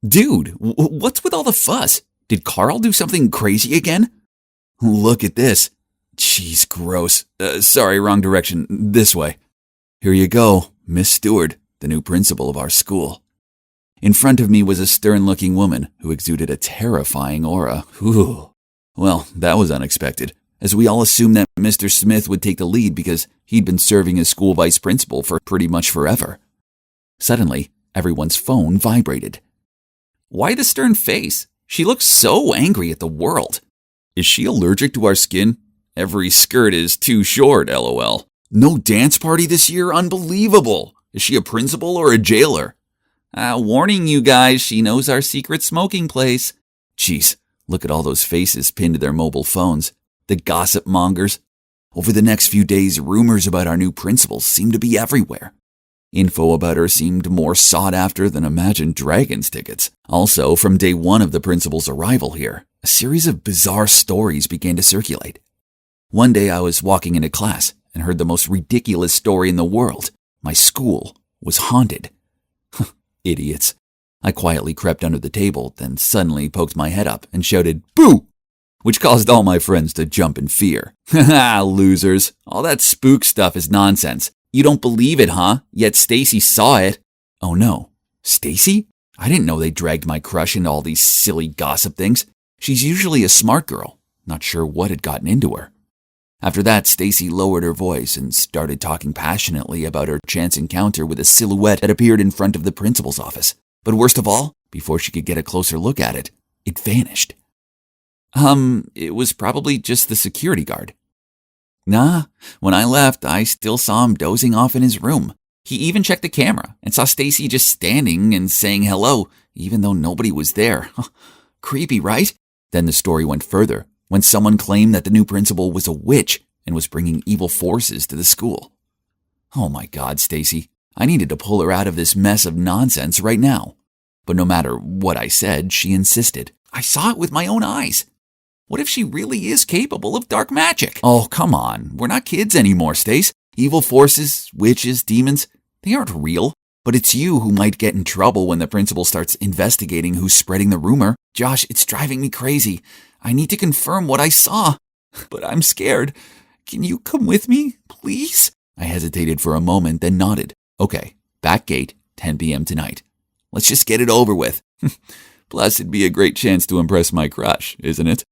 Dude, what's with all the fuss? Did Carl do something crazy again? Look at this. Jeez, gross. Sorry, wrong direction. This way. Here you go, Miss Stewart, the new principal of our school. In front of me was a stern-looking woman who exuded a terrifying aura. Ooh. Well, that was unexpected, as we all assumed that Mr. Smith would take the lead because he'd been serving as school vice principal for pretty much forever. Suddenly, everyone's phone vibrated. Why the stern face? She looks so angry at the world. Is she allergic to our skin? Every skirt is too short, LOL. No dance party this year? Unbelievable. Is she a principal or a jailer? Warning you guys, she knows our secret smoking place. Jeez, look at all those faces pinned to their mobile phones. The gossip mongers. Over the next few days, rumors about our new principal seem to be everywhere. Info about her seemed more sought after than Imagine Dragons tickets. Also, from day one of the principal's arrival here, a series of bizarre stories began to circulate. One day I was walking into class and heard the most ridiculous story in the world. My school was haunted. Idiots. I quietly crept under the table, then suddenly poked my head up and shouted, "Boo!" which caused all my friends to jump in fear. Haha, losers. All that spook stuff is nonsense. You don't believe it, huh? Yet Stacy saw it. Oh no. Stacy? I didn't know they dragged my crush into all these silly gossip things. She's usually a smart girl. Not sure what had gotten into her. After that, Stacy lowered her voice and started talking passionately about her chance encounter with a silhouette that appeared in front of the principal's office. But worst of all, before she could get a closer look at it, it vanished. It was probably just the security guard. Nah, when I left, I still saw him dozing off in his room. He even checked the camera and saw Stacy just standing and saying hello, even though nobody was there. Creepy, right? Then the story went further, when someone claimed that the new principal was a witch and was bringing evil forces to the school. Oh my God, Stacy. I needed to pull her out of this mess of nonsense right now. But no matter what I said, she insisted. I saw it with my own eyes. What if she really is capable of dark magic? Oh, come on. We're not kids anymore, Stace. Evil forces, witches, demons, they aren't real. But it's you who might get in trouble when the principal starts investigating who's spreading the rumor. Josh, it's driving me crazy. I need to confirm what I saw. But I'm scared. Can you come with me, please? I hesitated for a moment, then nodded. Okay, back gate, 10 p.m. tonight. Let's just get it over with. Plus, it'd be a great chance to impress my crush, isn't it?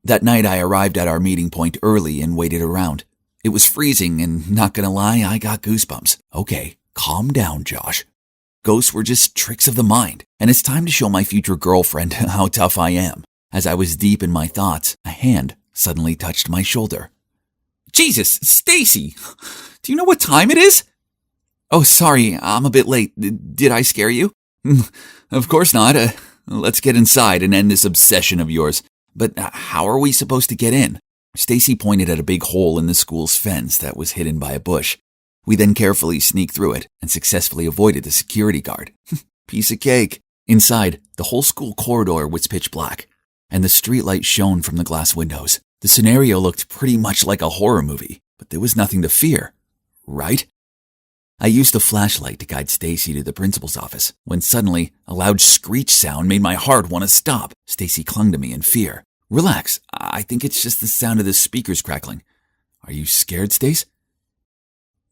That night, I arrived at our meeting point early and waited around. It was freezing, and not gonna lie, I got goosebumps. Okay, calm down, Josh. Ghosts were just tricks of the mind, and it's time to show my future girlfriend how tough I am. As I was deep in my thoughts, a hand suddenly touched my shoulder. Jesus, Stacy! Do you know what time it is? Oh, sorry, I'm a bit late. Did I scare you? Of course not. Let's get inside and end this obsession of yours. But how are we supposed to get in? Stacy pointed at a big hole in the school's fence that was hidden by a bush. We then carefully sneaked through it and successfully avoided the security guard. Piece of cake. Inside, the whole school corridor was pitch black, and the streetlight shone from the glass windows. The scenario looked pretty much like a horror movie, but there was nothing to fear, right? I used a flashlight to guide Stacy to the principal's office, when suddenly a loud screech sound made my heart want to stop. Stacy clung to me in fear. Relax, I think it's just the sound of the speakers crackling. Are you scared, Stace?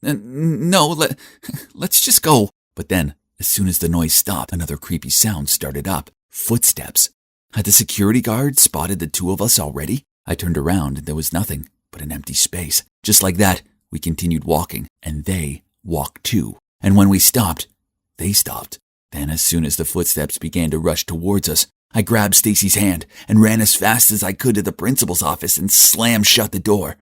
No, let's just go. But then, as soon as the noise stopped, another creepy sound started up. Footsteps. Had the security guard spotted the two of us already? I turned around and there was nothing but an empty space. Just like that, we continued walking, and they walked too. And when we stopped, they stopped. Then as soon as the footsteps began to rush towards us, I grabbed Stacy's hand and ran as fast as I could to the principal's office and slammed shut the door.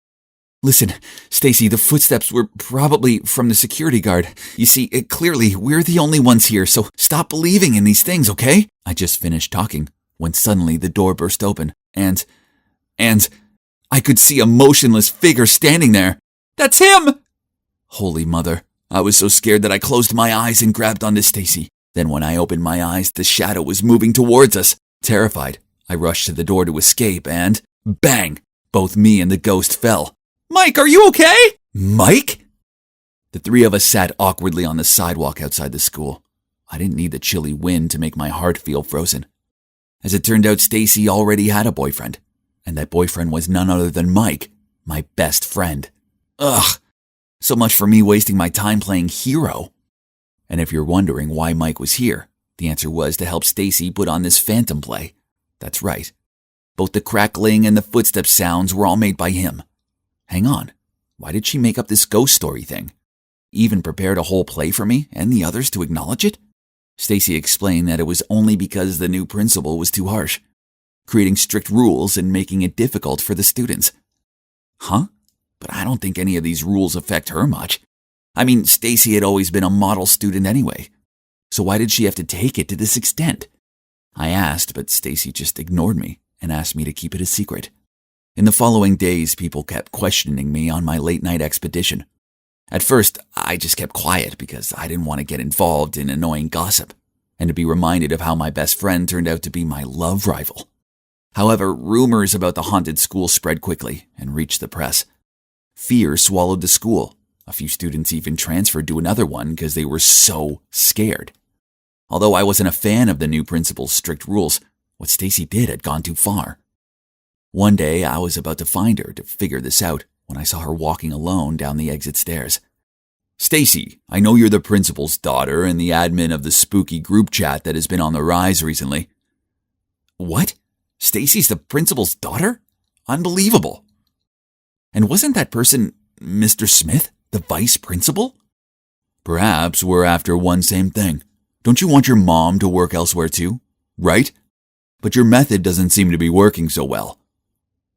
Listen, Stacy, the footsteps were probably from the security guard. You see, clearly, we're the only ones here, so stop believing in these things, okay? I just finished talking when suddenly the door burst open, and I could see a motionless figure standing there. That's him! Holy mother, I was so scared that I closed my eyes and grabbed onto Stacy. Then when I opened my eyes, the shadow was moving towards us. Terrified, I rushed to the door to escape and, bang, both me and the ghost fell. Mike, are you okay? Mike? The three of us sat awkwardly on the sidewalk outside the school. I didn't need the chilly wind to make my heart feel frozen. As it turned out, Stacy already had a boyfriend, and that boyfriend was none other than Mike, my best friend. Ugh, so much for me wasting my time playing hero. And if you're wondering why Mike was here, the answer was to help Stacy put on this phantom play. That's right. Both the crackling and the footstep sounds were all made by him. Hang on, why did she make up this ghost story thing? Even prepared a whole play for me and the others to acknowledge it? Stacy explained that it was only because the new principal was too harsh, creating strict rules and making it difficult for the students. Huh? But I don't think any of these rules affect her much. I mean, Stacy had always been a model student anyway. So why did she have to take it to this extent? I asked, but Stacy just ignored me and asked me to keep it a secret. In the following days, people kept questioning me on my late-night expedition. At first, I just kept quiet because I didn't want to get involved in annoying gossip and to be reminded of how my best friend turned out to be my love rival. However, rumors about the haunted school spread quickly and reached the press. Fear swallowed the school. A few students even transferred to another one because they were so scared. Although I wasn't a fan of the new principal's strict rules, what Stacy did had gone too far. One day, I was about to find her to figure this out when I saw her walking alone down the exit stairs. "Stacy, I know you're the principal's daughter and the admin of the spooky group chat that has been on the rise recently." "What? Stacy's the principal's daughter? Unbelievable." "And wasn't that person Mr. Smith, the vice principal?" "Perhaps we're after one same thing. Don't you want your mom to work elsewhere too? Right? But your method doesn't seem to be working so well."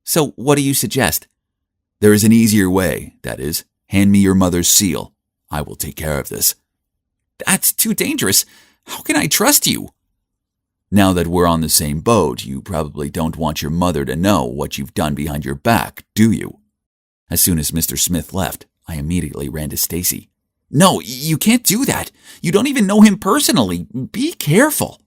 "So what do you suggest?" "There is an easier way, that is, hand me your mother's seal. I will take care of this." "That's too dangerous. How can I trust you?" "Now that we're on the same boat, you probably don't want your mother to know what you've done behind your back, do you?" As soon as Mr. Smith left, I immediately ran to Stacy. "No, you can't do that. You don't even know him personally. Be careful."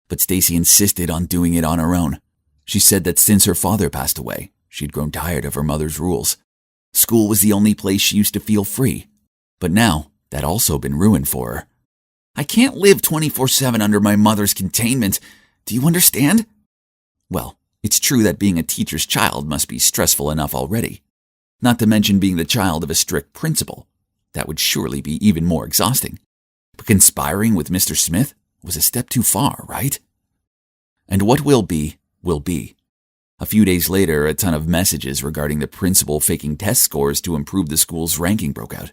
But Stacy insisted on doing it on her own. She said that since her father passed away, she'd grown tired of her mother's rules. School was the only place she used to feel free. But now, that also been ruined for her. "I can't live 24/7 under my mother's containment. Do you understand?" Well, it's true that being a teacher's child must be stressful enough already. Not to mention being the child of a strict principal. That would surely be even more exhausting. But conspiring with Mr. Smith was a step too far, right? And what will be, will be. A few days later, a ton of messages regarding the principal faking test scores to improve the school's ranking broke out.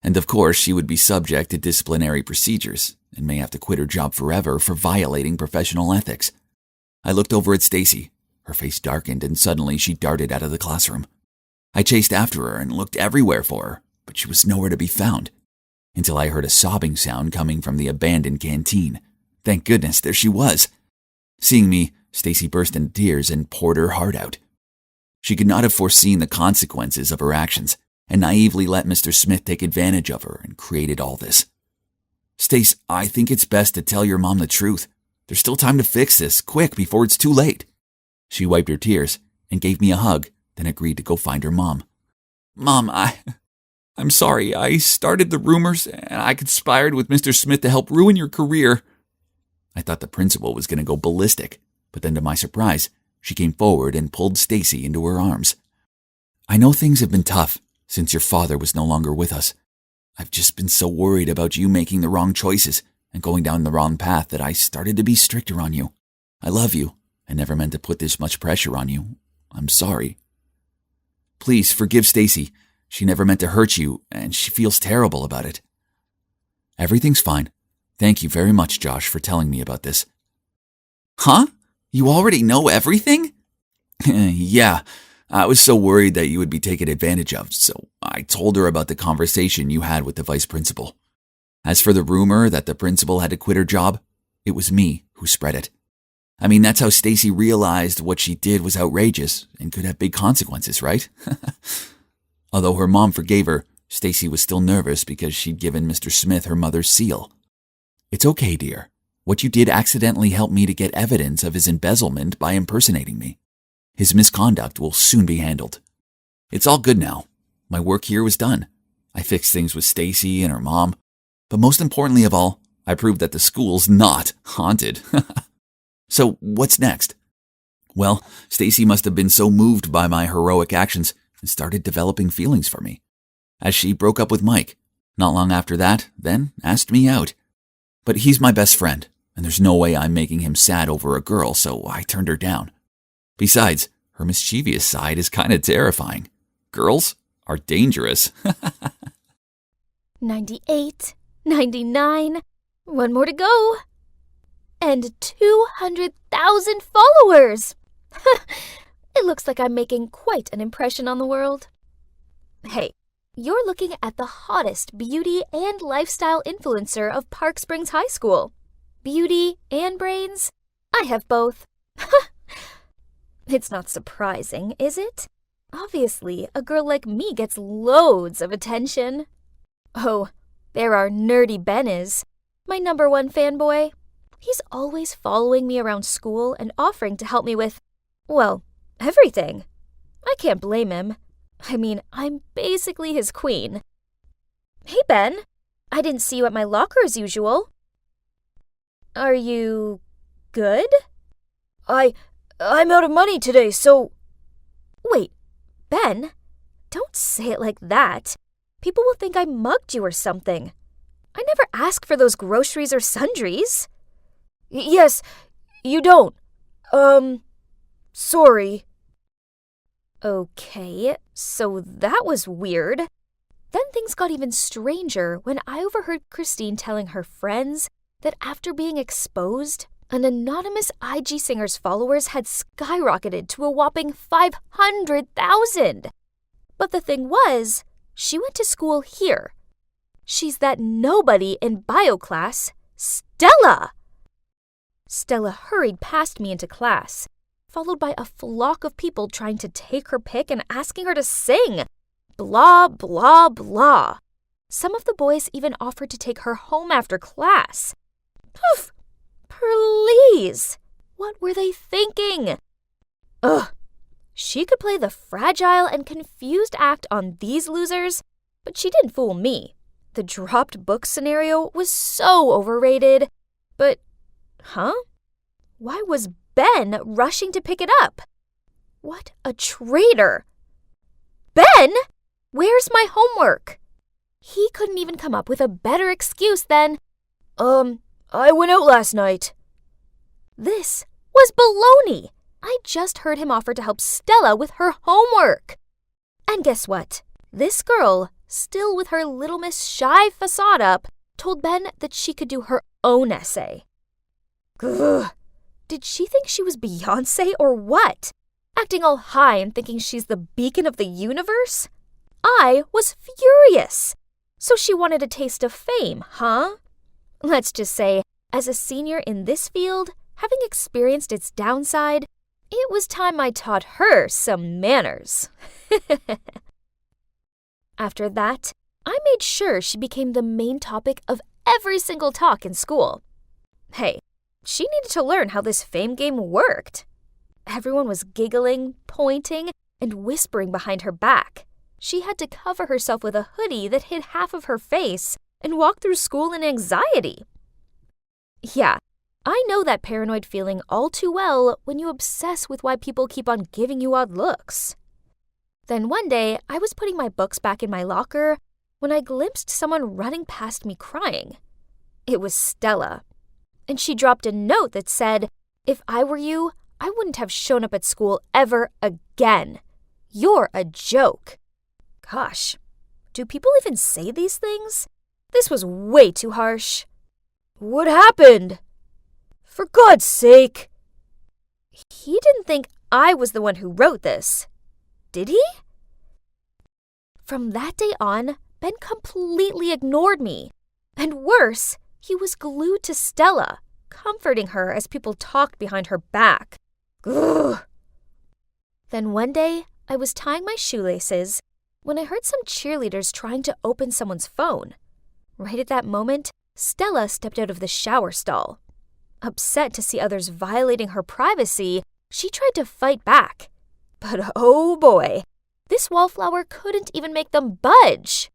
And of course, she would be subject to disciplinary procedures and may have to quit her job forever for violating professional ethics. I looked over at Stacy. Her face darkened and suddenly she darted out of the classroom. I chased after her and looked everywhere for her, but she was nowhere to be found, until I heard a sobbing sound coming from the abandoned canteen. Thank goodness, there she was. Seeing me, Stacy burst into tears and poured her heart out. She could not have foreseen the consequences of her actions, and naively let Mr. Smith take advantage of her and created all this. "Stace, I think it's best to tell your mom the truth. There's still time to fix this, quick, before it's too late." She wiped her tears and gave me a hug, then agreed to go find her mom. "Mom, I'm sorry. I started the rumors and I conspired with Mr. Smith to help ruin your career." I thought the principal was going to go ballistic, but then to my surprise, she came forward and pulled Stacy into her arms. "I know things have been tough since your father was no longer with us. I've just been so worried about you making the wrong choices and going down the wrong path that I started to be stricter on you. I love you. I never meant to put this much pressure on you. I'm sorry. Please forgive Stacy. She never meant to hurt you, and she feels terrible about it." "Everything's fine. Thank you very much, Josh, for telling me about this." "Huh? You already know everything?" "Yeah. I was so worried that you would be taken advantage of, so I told her about the conversation you had with the vice principal. As for the rumor that the principal had to quit her job, it was me who spread it. I mean, that's how Stacy realized what she did was outrageous and could have big consequences, right?" Although her mom forgave her, Stacy was still nervous because she'd given Mr. Smith her mother's seal. "It's okay, dear. What you did accidentally helped me to get evidence of his embezzlement by impersonating me. His misconduct will soon be handled. It's all good now. My work here was done. I fixed things with Stacy and her mom. But most importantly of all, I proved that the school's not haunted." "So what's next?" "Well, Stacy must have been so moved by my heroic actions and started developing feelings for me. As she broke up with Mike, not long after that, then asked me out. But he's my best friend, and there's no way I'm making him sad over a girl, so I turned her down. Besides, her mischievous side is kind of terrifying. Girls are dangerous." 98, 99, one more to go. And 200,000 followers! It looks like I'm making quite an impression on the world. Hey, you're looking at the hottest beauty and lifestyle influencer of Park Springs High School. Beauty and brains? I have both. It's not surprising, is it? Obviously, a girl like me gets loads of attention. Oh, there our nerdy Ben is, my #1 fanboy. He's always following me around school and offering to help me with, well, everything. I can't blame him. I mean, I'm basically his queen. Hey, Ben. I didn't see you at my locker as usual. Are you good? I'm out of money today, so... Wait, Ben, don't say it like that. People will think I mugged you or something. I never ask for those groceries or sundries. Yes, you don't. Sorry. Okay, so that was weird. Then things got even stranger when I overheard Christine telling her friends that after being exposed, an anonymous IG singer's followers had skyrocketed to a whopping 500,000. But the thing was, she went to school here. She's that nobody in bio class, Stella. Stella hurried past me into class, followed by a flock of people trying to take her pic and asking her to sing. Blah, blah, blah. Some of the boys even offered to take her home after class. Poof! Please! What were they thinking? Ugh! She could play the fragile and confused act on these losers, but she didn't fool me. The dropped book scenario was so overrated. But, why was Ben rushing to pick it up? What a traitor! Ben? Where's my homework? He couldn't even come up with a better excuse than, I went out last night. This was baloney. I just heard him offer to help Stella with her homework. And guess what? This girl, still with her Little Miss Shy facade up, told Ben that she could do her own essay. Ugh. Did she think she was Beyoncé or what? Acting all high and thinking she's the beacon of the universe? I was furious. So she wanted a taste of fame, huh? Let's just say, as a senior in this field, having experienced its downside, it was time I taught her some manners. After that, I made sure she became the main topic of every single talk in school. Hey, she needed to learn how this fame game worked. Everyone was giggling, pointing, and whispering behind her back. She had to cover herself with a hoodie that hid half of her face and walk through school in anxiety. Yeah, I know that paranoid feeling all too well when you obsess with why people keep on giving you odd looks. Then one day, I was putting my books back in my locker when I glimpsed someone running past me crying. It was Stella. And she dropped a note that said, "If I were you, I wouldn't have shown up at school ever again. You're a joke." Gosh, do people even say these things? This was way too harsh. What happened? For God's sake. He didn't think I was the one who wrote this, did he? From that day on, Ben completely ignored me. And worse, he was glued to Stella, comforting her as people talked behind her back. Ugh. Then one day, I was tying my shoelaces when I heard some cheerleaders trying to open someone's phone. Right at that moment, Stella stepped out of the shower stall. Upset to see others violating her privacy, she tried to fight back. But oh boy, this wallflower couldn't even make them budge.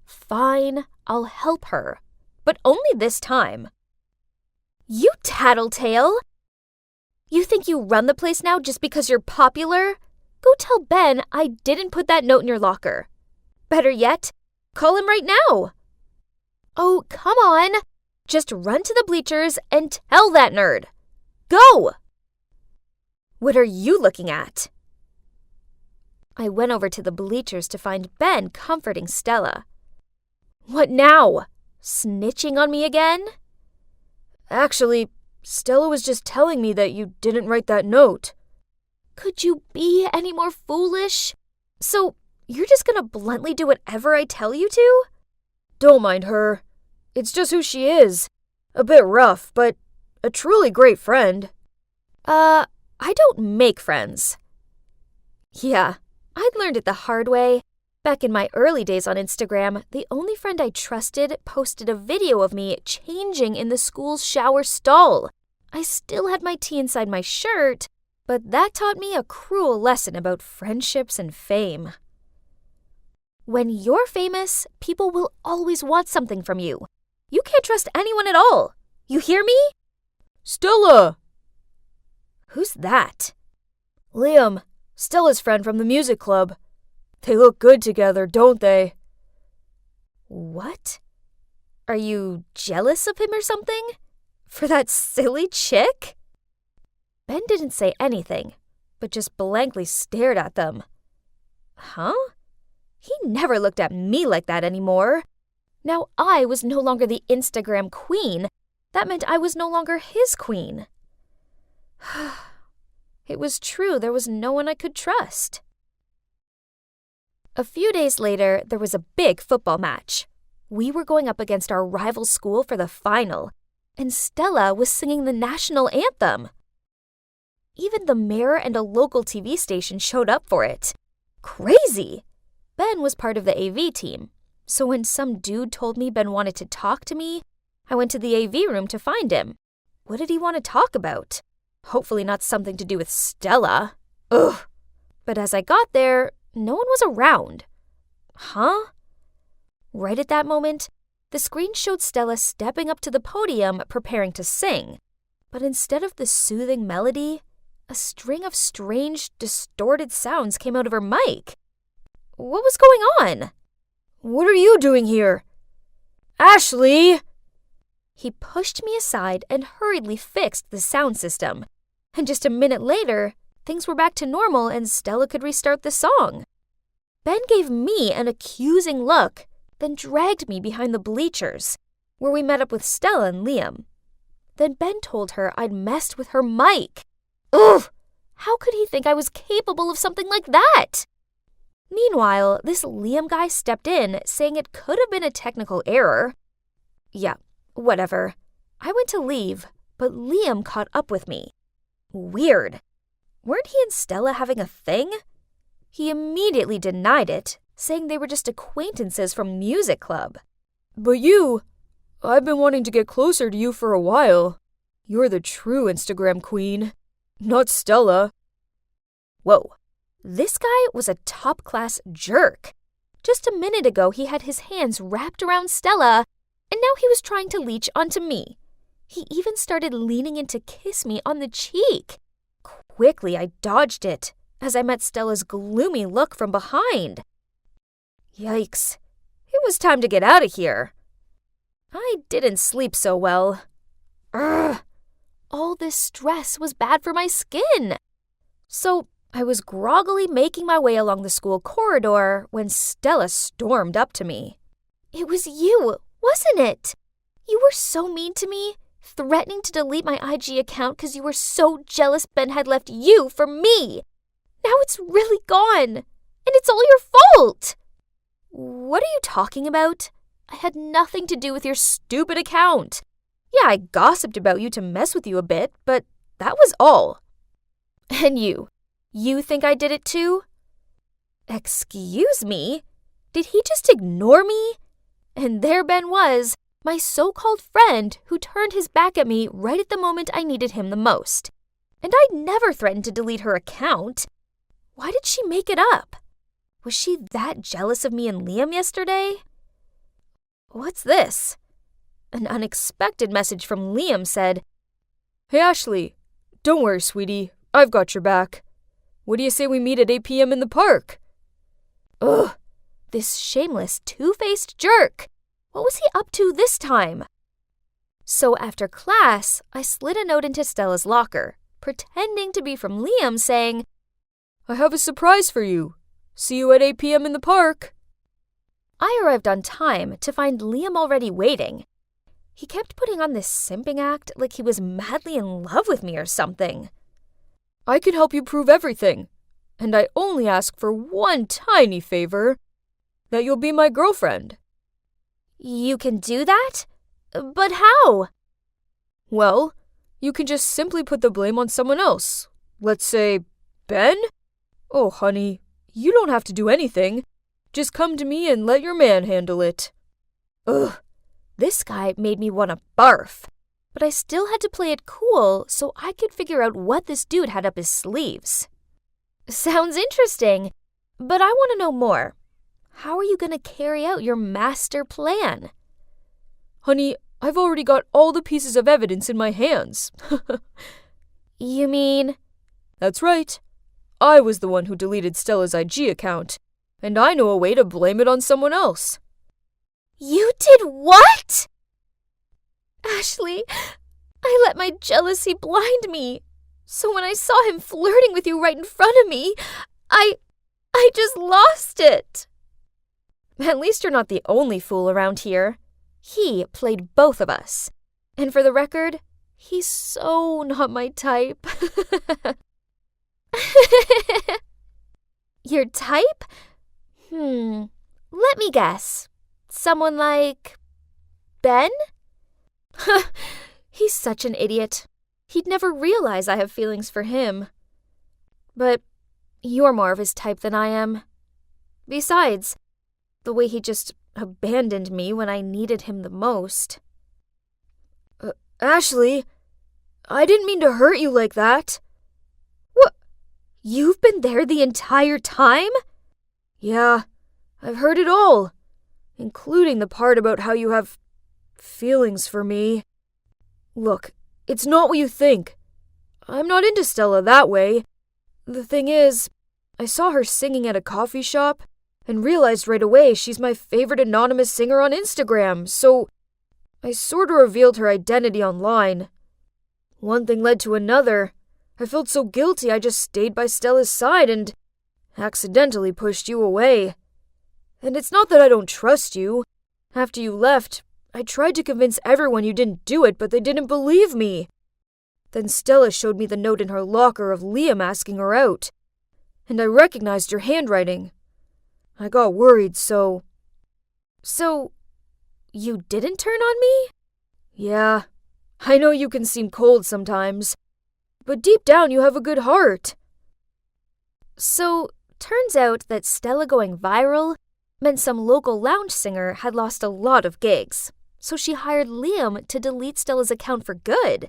Fine, I'll help her, but only this time. You tattletale! You think you run the place now just because you're popular? Go tell Ben I didn't put that note in your locker. Better yet, call him right now. Oh, come on. Just run to the bleachers and tell that nerd. Go! What are you looking at? I went over to the bleachers to find Ben comforting Stella. What now? Snitching on me again? Actually, Stella was just telling me that you didn't write that note. Could you be any more foolish? So, you're just gonna bluntly do whatever I tell you to? Don't mind her. It's just who she is. A bit rough, but a truly great friend. I don't make friends. Yeah, I'd learned it the hard way. Back in my early days on Instagram, the only friend I trusted posted a video of me changing in the school's shower stall. I still had my tea inside my shirt, but that taught me a cruel lesson about friendships and fame. When you're famous, people will always want something from you. You can't trust anyone at all. You hear me? Stella! Who's that? Liam, Stella's friend from the music club. They look good together, don't they? What? Are you jealous of him or something? For that silly chick? Ben didn't say anything, but just blankly stared at them. Huh? He never looked at me like that anymore. Now I was no longer the Instagram queen. That meant I was no longer his queen. It was true, there was no one I could trust. A few days later, there was a big football match. We were going up against our rival school for the final, and Stella was singing the national anthem. Even the mayor and a local TV station showed up for it. Crazy! Ben was part of the AV team, so when some dude told me Ben wanted to talk to me, I went to the AV room to find him. What did he want to talk about? Hopefully not something to do with Stella. Ugh! But as I got there, no one was around. Huh? Right at that moment, the screen showed Stella stepping up to the podium preparing to sing. But instead of the soothing melody, a string of strange, distorted sounds came out of her mic. What was going on? What are you doing here? Ashley! He pushed me aside and hurriedly fixed the sound system. And just a minute later, things were back to normal and Stella could restart the song. Ben gave me an accusing look, then dragged me behind the bleachers, where we met up with Stella and Liam. Then Ben told her I'd messed with her mic. Ugh! How could he think I was capable of something like that? Meanwhile, this Liam guy stepped in, saying it could have been a technical error. Yeah, whatever. I went to leave, but Liam caught up with me. Weird. Weren't he and Stella having a thing? He immediately denied it, saying they were just acquaintances from music club. But I've been wanting to get closer to you for a while. You're the true Instagram queen, not Stella. Whoa, this guy was a top-class jerk. Just a minute ago, he had his hands wrapped around Stella, and now he was trying to leech onto me. He even started leaning in to kiss me on the cheek. Quickly, I dodged it as I met Stella's gloomy look from behind. Yikes. It was time to get out of here. I didn't sleep so well. Ugh. All this stress was bad for my skin. So I was groggily making my way along the school corridor when Stella stormed up to me. It was you, wasn't it? You were so mean to me, threatening to delete my IG account because you were so jealous Ben had left you for me. Now it's really gone, and it's all your fault. What are you talking about? I had nothing to do with your stupid account. Yeah, I gossiped about you to mess with you a bit, but that was all. And you think I did it too? Excuse me? Did he just ignore me? And there Ben was, my so-called friend who turned his back at me right at the moment I needed him the most. And I'd never threatened to delete her account. Why did she make it up? Was she that jealous of me and Liam yesterday? What's this? An unexpected message from Liam said, Hey Ashley, don't worry, sweetie. I've got your back. What do you say we meet at 8 p.m. in the park? Ugh, this shameless, two-faced jerk. What was he up to this time? So after class, I slid a note into Stella's locker, pretending to be from Liam, saying, I have a surprise for you. See you at 8 p.m. in the park. I arrived on time to find Liam already waiting. He kept putting on this simping act like he was madly in love with me or something. I can help you prove everything, and I only ask for one tiny favor, that you'll be my girlfriend. You can do that? But how? Well, you can just simply put the blame on someone else. Let's say, Ben? Oh, honey, you don't have to do anything. Just come to me and let your man handle it. Ugh, this guy made me want to barf. But I still had to play it cool so I could figure out what this dude had up his sleeves. Sounds interesting, but I want to know more. How are you going to carry out your master plan? Honey, I've already got all the pieces of evidence in my hands. You mean? That's right. I was the one who deleted Stella's IG account, and I know a way to blame it on someone else. You did what? Ashley, I let my jealousy blind me. So when I saw him flirting with you right in front of me, I just lost it. At least you're not the only fool around here. He played both of us. And for the record, he's so not my type. Your type? Let me guess. Someone like Ben? He's such an idiot. He'd never realize I have feelings for him. But you're more of his type than I am. Besides, the way he just abandoned me when I needed him the most. Ashley, I didn't mean to hurt you like that. What? You've been there the entire time? Yeah, I've heard it all, including the part about how you have feelings for me. Look, it's not what you think. I'm not into Stella that way. The thing is, I saw her singing at a coffee shop and realized right away she's my favorite anonymous singer on Instagram, so I sort of revealed her identity online. One thing led to another. I felt so guilty I just stayed by Stella's side and accidentally pushed you away. And it's not that I don't trust you. After you left, I tried to convince everyone you didn't do it, but they didn't believe me. Then Stella showed me the note in her locker of Liam asking her out, and I recognized your handwriting. I got worried, so... So, you didn't turn on me? Yeah, I know you can seem cold sometimes, but deep down you have a good heart. So, turns out that Stella going viral meant some local lounge singer had lost a lot of gigs, so she hired Liam to delete Stella's account for good.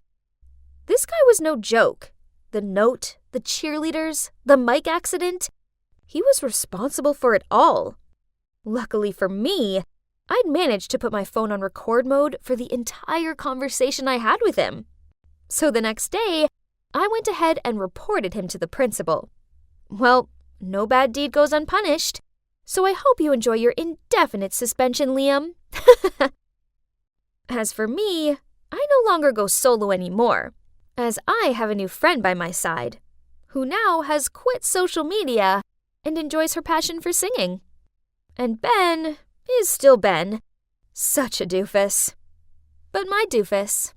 This guy was no joke. The note, the cheerleaders, the mic accident, he was responsible for it all. Luckily for me, I'd managed to put my phone on record mode for the entire conversation I had with him. So the next day, I went ahead and reported him to the principal. Well, no bad deed goes unpunished, so I hope you enjoy your indefinite suspension, Liam. As for me, I no longer go solo anymore, as I have a new friend by my side, who now has quit social media and enjoys her passion for singing. And Ben is still Ben. Such a doofus. But my doofus.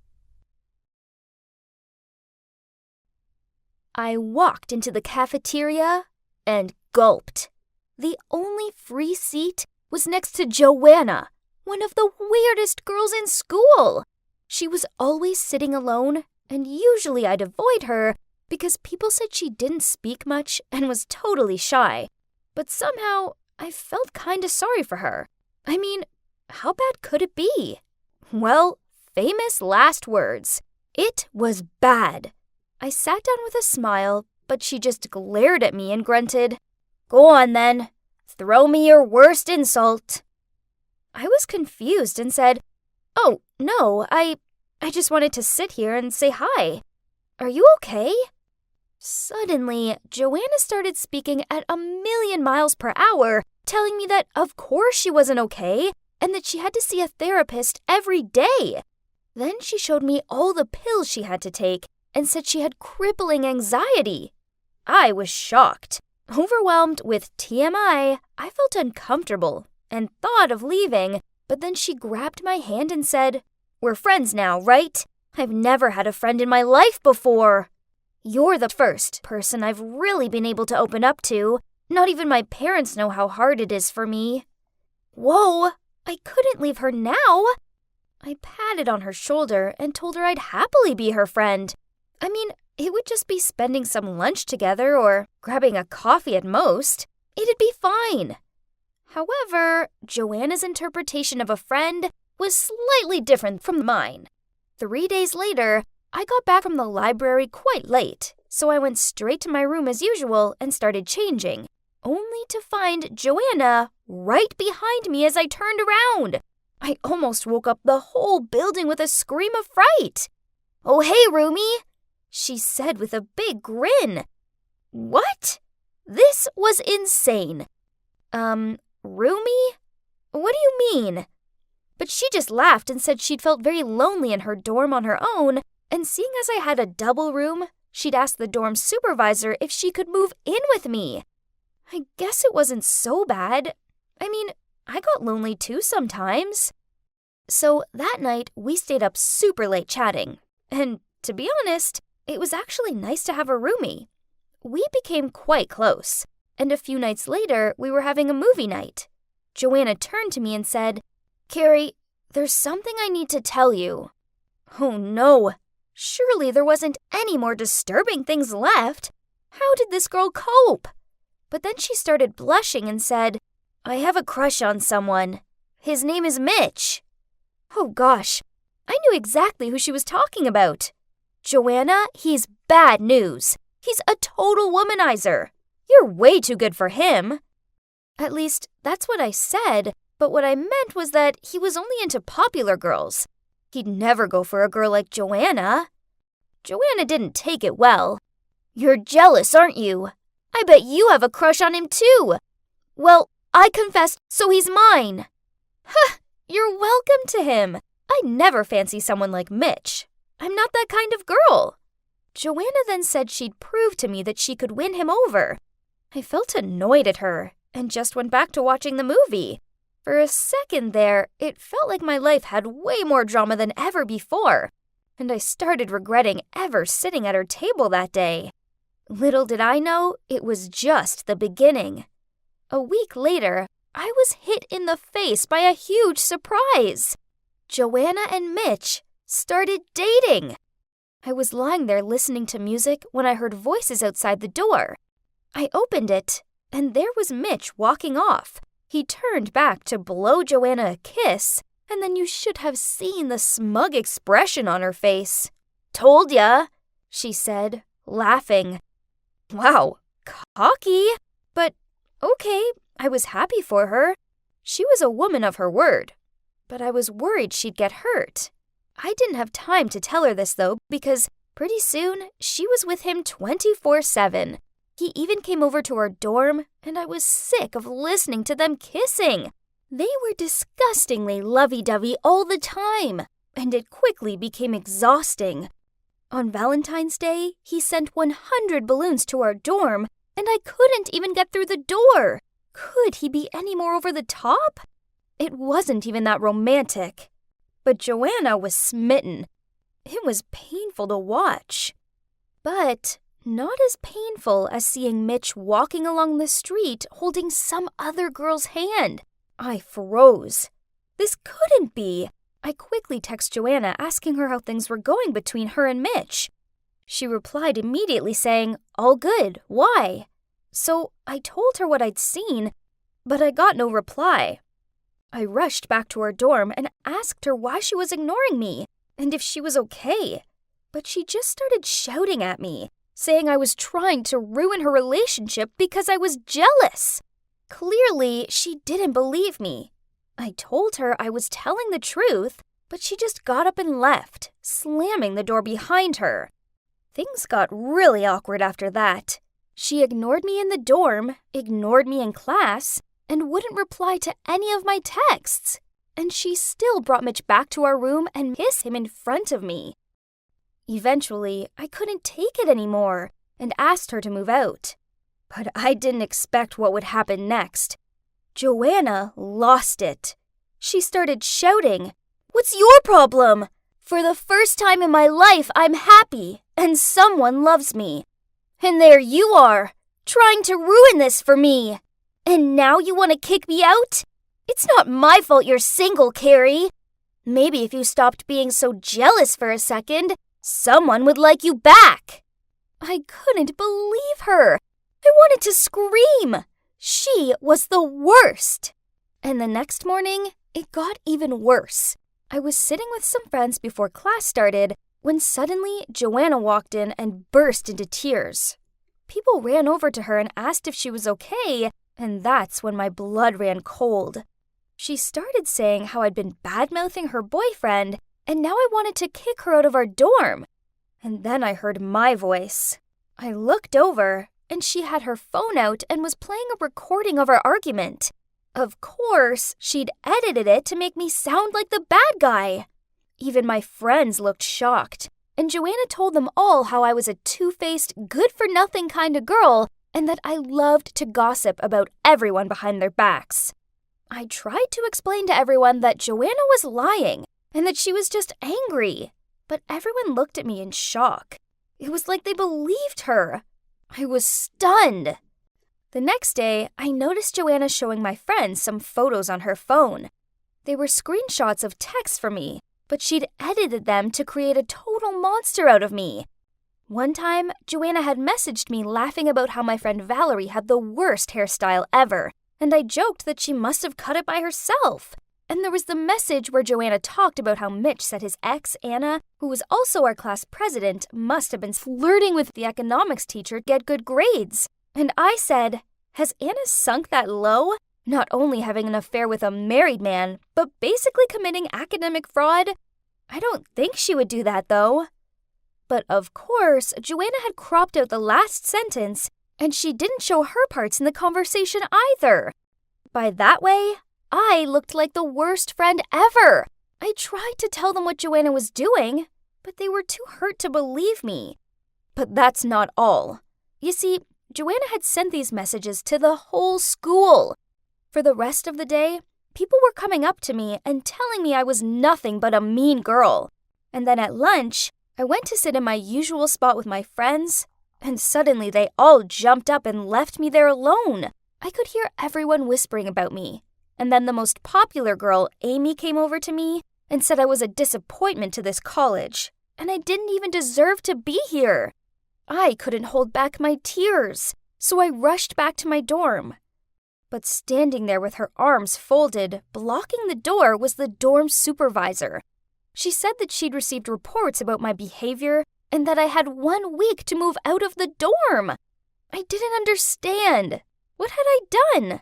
I walked into the cafeteria and gulped. The only free seat was next to Joanna, one of the weirdest girls in school. She was always sitting alone, and usually I'd avoid her because people said she didn't speak much and was totally shy. But somehow, I felt kinda sorry for her. I mean, how bad could it be? Well, famous last words. It was bad. I sat down with a smile, but she just glared at me and grunted, "Go on then. Throw me your worst insult." I was confused and said, "Oh, no, I just wanted to sit here and say hi. Are you okay?" Suddenly, Joanna started speaking at 1,000,000 miles per hour, telling me that of course she wasn't okay and that she had to see a therapist every day. Then she showed me all the pills she had to take and said she had crippling anxiety. I was shocked. Overwhelmed with TMI, I felt uncomfortable and thought of leaving, but then she grabbed my hand and said, "We're friends now, right? I've never had a friend in my life before. You're the first person I've really been able to open up to. Not even my parents know how hard it is for me." Whoa, I couldn't leave her now. I patted on her shoulder and told her I'd happily be her friend. I mean, it would just be spending some lunch together or grabbing a coffee at most. It'd be fine. However, Joanna's interpretation of a friend was slightly different from mine. 3 days later, I got back from the library quite late, so I went straight to my room as usual and started changing, only to find Joanna right behind me as I turned around. I almost woke up the whole building with a scream of fright. "Oh, hey, roomie," she said with a big grin. What? This was insane. Roomie? What do you mean? But she just laughed and said she'd felt very lonely in her dorm on her own, and seeing as I had a double room, she'd asked the dorm supervisor if she could move in with me. I guess it wasn't so bad. I mean, I got lonely too sometimes. So that night, we stayed up super late chatting. And to be honest, it was actually nice to have a roomie. We became quite close, and a few nights later, we were having a movie night. Joanna turned to me and said, "Carrie, there's something I need to tell you." Oh no, surely there wasn't any more disturbing things left. How did this girl cope? But then she started blushing and said, "I have a crush on someone. His name is Mitch." Oh gosh, I knew exactly who she was talking about. "Joanna, he's bad news. He's a total womanizer. You're way too good for him." At least, that's what I said, but what I meant was that he was only into popular girls. He'd never go for a girl like Joanna. Joanna didn't take it well. "You're jealous, aren't you? I bet you have a crush on him too." "Well, I confessed, so he's mine." "Huh, you're welcome to him. I never fancy someone like Mitch. I'm not that kind of girl." Joanna then said she'd prove to me that she could win him over. I felt annoyed at her and just went back to watching the movie. For a second there, it felt like my life had way more drama than ever before, and I started regretting ever sitting at her table that day. Little did I know, it was just the beginning. A week later, I was hit in the face by a huge surprise. Joanna and Mitch started dating. I was lying there listening to music when I heard voices outside the door. I opened it, and there was Mitch walking off. He turned back to blow Joanna a kiss, and then you should have seen the smug expression on her face. "Told ya," she said, laughing. Wow, cocky. But okay, I was happy for her. She was a woman of her word. But I was worried she'd get hurt. I didn't have time to tell her this, though, because pretty soon she was with him 24/7. He even came over to our dorm, and I was sick of listening to them kissing. They were disgustingly lovey-dovey all the time, and it quickly became exhausting. On Valentine's Day, he sent 100 balloons to our dorm, and I couldn't even get through the door. Could he be any more over the top? It wasn't even that romantic. But Joanna was smitten. It was painful to watch. But not as painful as seeing Mitch walking along the street holding some other girl's hand. I froze. This couldn't be. I quickly texted Joanna asking her how things were going between her and Mitch. She replied immediately saying, "All good, why?" So I told her what I'd seen, but I got no reply. I rushed back to her dorm and asked her why she was ignoring me and if she was okay. But she just started shouting at me, saying I was trying to ruin her relationship because I was jealous. Clearly, she didn't believe me. I told her I was telling the truth, but she just got up and left, slamming the door behind her. Things got really awkward after that. She ignored me in the dorm, ignored me in class, and wouldn't reply to any of my texts. And she still brought Mitch back to our room and kissed him in front of me. Eventually, I couldn't take it anymore and asked her to move out. But I didn't expect what would happen next. Joanna lost it. She started shouting, "What's your problem? For the first time in my life, I'm happy and someone loves me. And there you are, trying to ruin this for me. And now you want to kick me out? It's not my fault you're single, Carrie. Maybe if you stopped being so jealous for a second, someone would like you back." I couldn't believe her. I wanted to scream. She was the worst. And the next morning, it got even worse. I was sitting with some friends before class started when suddenly Joanna walked in and burst into tears. People ran over to her and asked if she was okay, and that's when my blood ran cold. She started saying how I'd been bad-mouthing her boyfriend, and now I wanted to kick her out of our dorm. And then I heard my voice. I looked over, and she had her phone out and was playing a recording of our argument. Of course, she'd edited it to make me sound like the bad guy. Even my friends looked shocked, and Joanna told them all how I was a two-faced, good-for-nothing kind of girl and that I loved to gossip about everyone behind their backs. I tried to explain to everyone that Joanna was lying and that she was just angry, but everyone looked at me in shock. It was like they believed her. I was stunned. The next day, I noticed Joanna showing my friends some photos on her phone. They were screenshots of texts from me, but she'd edited them to create a total monster out of me. One time, Joanna had messaged me laughing about how my friend Valerie had the worst hairstyle ever, and I joked that she must have cut it by herself. And there was the message where Joanna talked about how Mitch said his ex, Anna, who was also our class president, must have been flirting with the economics teacher to get good grades. And I said, has Anna sunk that low? Not only having an affair with a married man, but basically committing academic fraud? I don't think she would do that, though. But of course, Joanna had cropped out the last sentence, and she didn't show her parts in the conversation either. By that way, I looked like the worst friend ever. I tried to tell them what Joanna was doing, but they were too hurt to believe me. But that's not all. You see, Joanna had sent these messages to the whole school. For the rest of the day, people were coming up to me and telling me I was nothing but a mean girl. And then at lunch, I went to sit in my usual spot with my friends, and suddenly they all jumped up and left me there alone. I could hear everyone whispering about me. And then the most popular girl, Amy, came over to me and said I was a disappointment to this college, and I didn't even deserve to be here. I couldn't hold back my tears, so I rushed back to my dorm. But standing there with her arms folded, blocking the door, was the dorm supervisor. She said that she'd received reports about my behavior and that I had 1 week to move out of the dorm. I didn't understand. What had I done?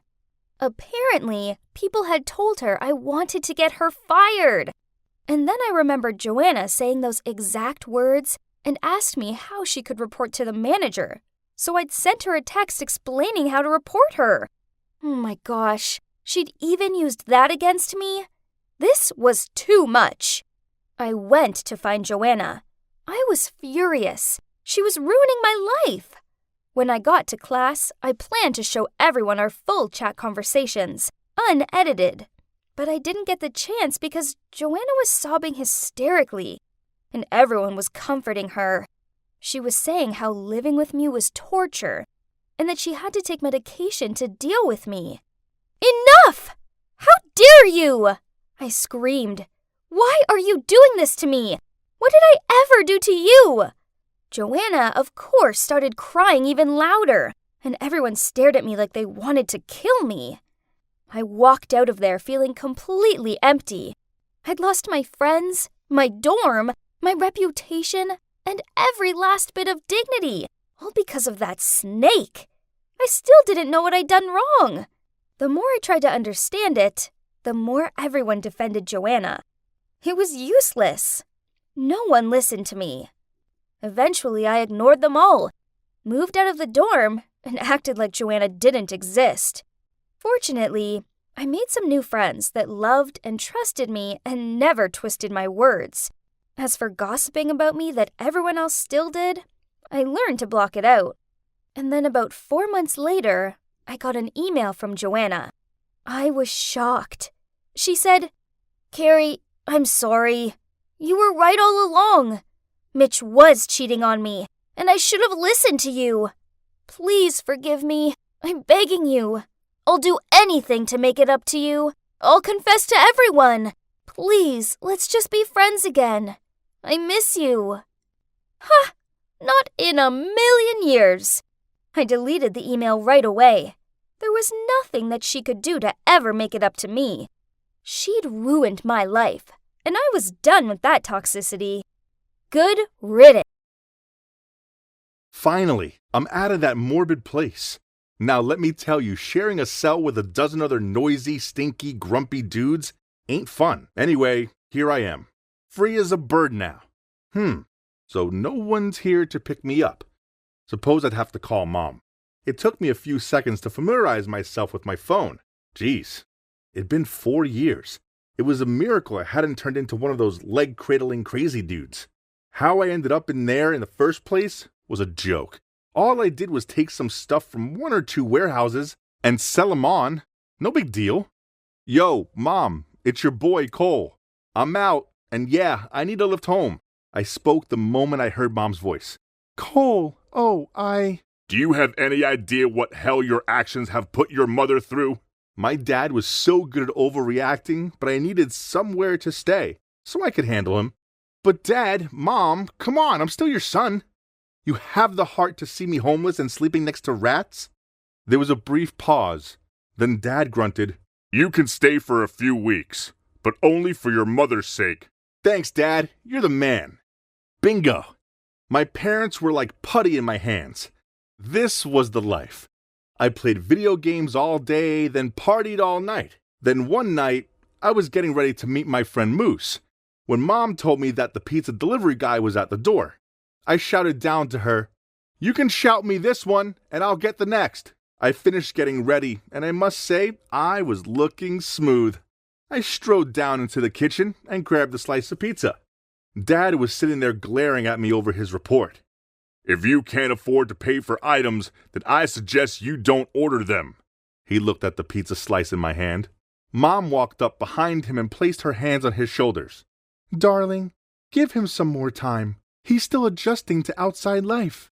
Apparently, people had told her I wanted to get her fired. And then I remembered Joanna saying those exact words and asked me how she could report to the manager. So I'd sent her a text explaining how to report her. Oh my gosh, she'd even used that against me? This was too much. I went to find Joanna. I was furious. She was ruining my life. When I got to class, I planned to show everyone our full chat conversations, unedited. But I didn't get the chance because Joanna was sobbing hysterically, and everyone was comforting her. She was saying how living with me was torture, and that she had to take medication to deal with me. Enough! How dare you! I screamed. Why are you doing this to me? What did I ever do to you? Joanna, of course, started crying even louder, and everyone stared at me like they wanted to kill me. I walked out of there feeling completely empty. I'd lost my friends, my dorm, my reputation, and every last bit of dignity, all because of that snake. I still didn't know what I'd done wrong. The more I tried to understand it, the more everyone defended Joanna. It was useless. No one listened to me. Eventually, I ignored them all, moved out of the dorm, and acted like Joanna didn't exist. Fortunately, I made some new friends that loved and trusted me and never twisted my words. As for gossiping about me that everyone else still did, I learned to block it out. And then about 4 months later, I got an email from Joanna. I was shocked. She said, "Carrie, I'm sorry. You were right all along. Mitch was cheating on me, and I should have listened to you. Please forgive me. I'm begging you. I'll do anything to make it up to you. I'll confess to everyone. Please, let's just be friends again. I miss you." Ha! Not in a million years. I deleted the email right away. There was nothing that she could do to ever make it up to me. She'd ruined my life, and I was done with that toxicity. Good riddance. Finally, I'm out of that morbid place. Now let me tell you, sharing a cell with a dozen other noisy, stinky, grumpy dudes ain't fun. Anyway, here I am, free as a bird now. So no one's here to pick me up. Suppose I'd have to call Mom. It took me a few seconds to familiarize myself with my phone. Jeez, it'd been 4 years. It was a miracle I hadn't turned into one of those leg-cradling crazy dudes. How I ended up in there in the first place was a joke. All I did was take some stuff from 1 or 2 warehouses and sell them on. No big deal. Yo, Mom, it's your boy Cole. I'm out, and yeah, I need a lift home. I spoke the moment I heard Mom's voice. Cole, Do you have any idea what hell your actions have put your mother through? My dad was so good at overreacting, but I needed somewhere to stay, so I could handle him. But Dad, Mom, come on, I'm still your son. You have the heart to see me homeless and sleeping next to rats? There was a brief pause. Then Dad grunted, You can stay for a few weeks, but only for your mother's sake. Thanks, Dad. You're the man. Bingo. My parents were like putty in my hands. This was the life. I played video games all day, then partied all night. Then one night, I was getting ready to meet my friend Moose, when Mom told me that the pizza delivery guy was at the door. I shouted down to her, You can shout me this one, and I'll get the next. I finished getting ready, and I must say, I was looking smooth. I strode down into the kitchen and grabbed a slice of pizza. Dad was sitting there glaring at me over his report. If you can't afford to pay for items, then I suggest you don't order them. He looked at the pizza slice in my hand. Mom walked up behind him and placed her hands on his shoulders. Darling, give him some more time. He's still adjusting to outside life.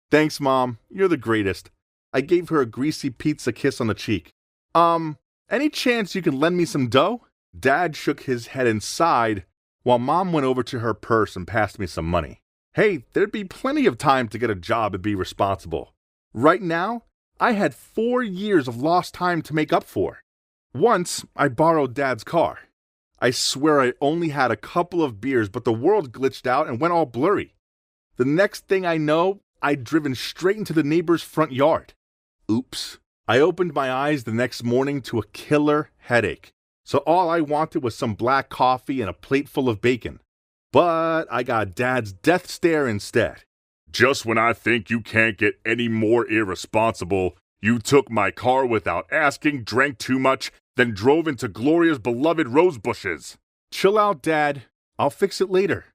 Thanks, Mom. You're the greatest. I gave her a greasy pizza kiss on the cheek. Any chance you can lend me some dough? Dad shook his head and sighed, while Mom went over to her purse and passed me some money. Hey, there'd be plenty of time to get a job and be responsible. Right now, I had 4 years of lost time to make up for. Once, I borrowed Dad's car. I swear I only had a couple of beers, but the world glitched out and went all blurry. The next thing I know, I'd driven straight into the neighbor's front yard. Oops. I opened my eyes the next morning to a killer headache, so all I wanted was some black coffee and a plate full of bacon. But I got Dad's death stare instead. Just when I think you can't get any more irresponsible, you took my car without asking, drank too much, then drove into Gloria's beloved rose bushes. Chill out, Dad. I'll fix it later,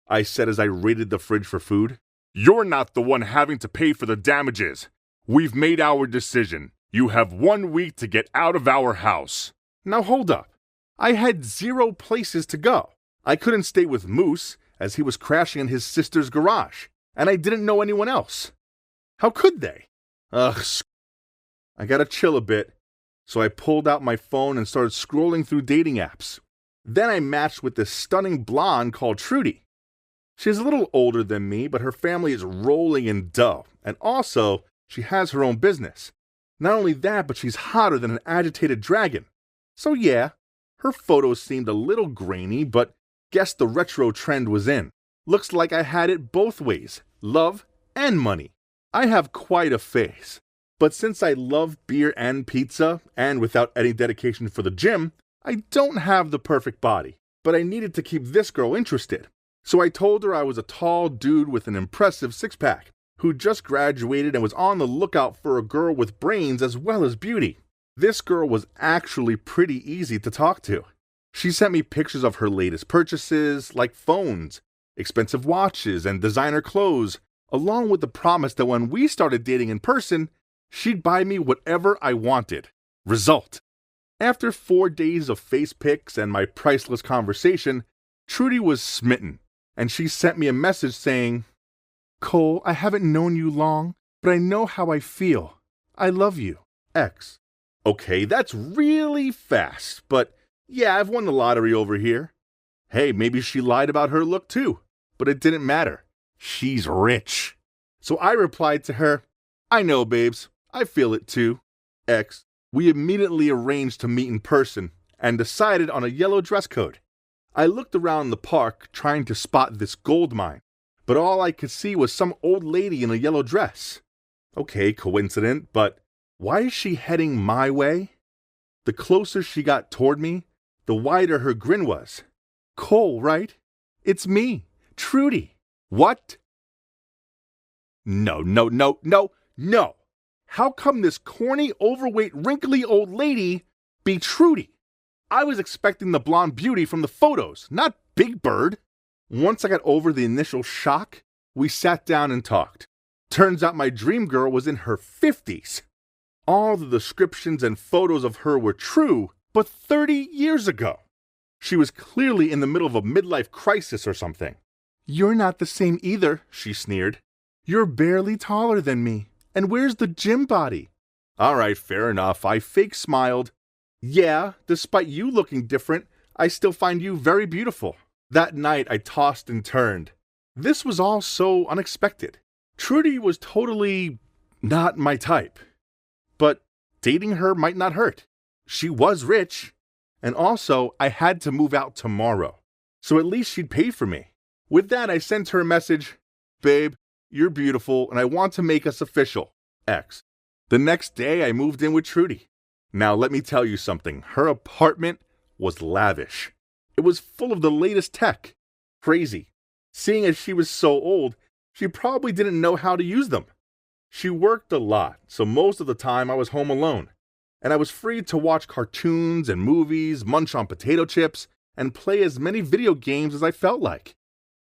I said as I raided the fridge for food. You're not the one having to pay for the damages. We've made our decision. You have 1 week to get out of our house. Now hold up. I had 0 places to go. I couldn't stay with Moose, as he was crashing in his sister's garage, and I didn't know anyone else. How could they? I gotta chill a bit, so I pulled out my phone and started scrolling through dating apps. Then I matched with this stunning blonde called Trudy. She's a little older than me, but her family is rolling in dough, and also, she has her own business. Not only that, but she's hotter than an agitated dragon. So yeah, her photos seemed a little grainy, but guess the retro trend was in. Looks like I had it both ways, love and money. I have quite a face, but since I love beer and pizza, and without any dedication for the gym, I don't have the perfect body. But I needed to keep this girl interested. So I told her I was a tall dude with an impressive six-pack, who just graduated and was on the lookout for a girl with brains as well as beauty. This girl was actually pretty easy to talk to. She sent me pictures of her latest purchases, like phones, expensive watches, and designer clothes, along with the promise that when we started dating in person, she'd buy me whatever I wanted. Result: after 4 days of face pics and my priceless conversation, Trudy was smitten, and she sent me a message saying, Cole, I haven't known you long, but I know how I feel. I love you. X. Okay, that's really fast, but yeah, I've won the lottery over here. Hey, maybe she lied about her look too, but it didn't matter. She's rich. So I replied to her, I know, babes. I feel it too. X. We immediately arranged to meet in person and decided on a yellow dress code. I looked around the park trying to spot this gold mine, but all I could see was some old lady in a yellow dress. Okay, coincident, but Why is she heading my way? The closer she got toward me, the wider her grin was. Cole, right? It's me, Trudy. What? No. How come this corny, overweight, wrinkly old lady be Trudy? I was expecting the blonde beauty from the photos, not Big Bird. Once I got over the initial shock, we sat down and talked. Turns out my dream girl was in her 50s. All the descriptions and photos of her were true, but 30 years ago. She was clearly in the middle of a midlife crisis or something. You're not the same either, she sneered. You're barely taller than me. And where's the gym body? All right, fair enough. I fake smiled. Yeah, despite you looking different, I still find you very beautiful. That night, I tossed and turned. This was all so unexpected. Trudy was totally not my type. But dating her might not hurt. She was rich. And also, I had to move out tomorrow. So at least she'd pay for me. With that, I sent her a message. Babe, you're beautiful, and I want to make us official. X. The next day, I moved in with Trudy. Now, let me tell you something. Her apartment was lavish. It was full of the latest tech. Crazy. Seeing as she was so old, she probably didn't know how to use them. She worked a lot, so most of the time I was home alone. And I was free to watch cartoons and movies, munch on potato chips, and play as many video games as I felt like.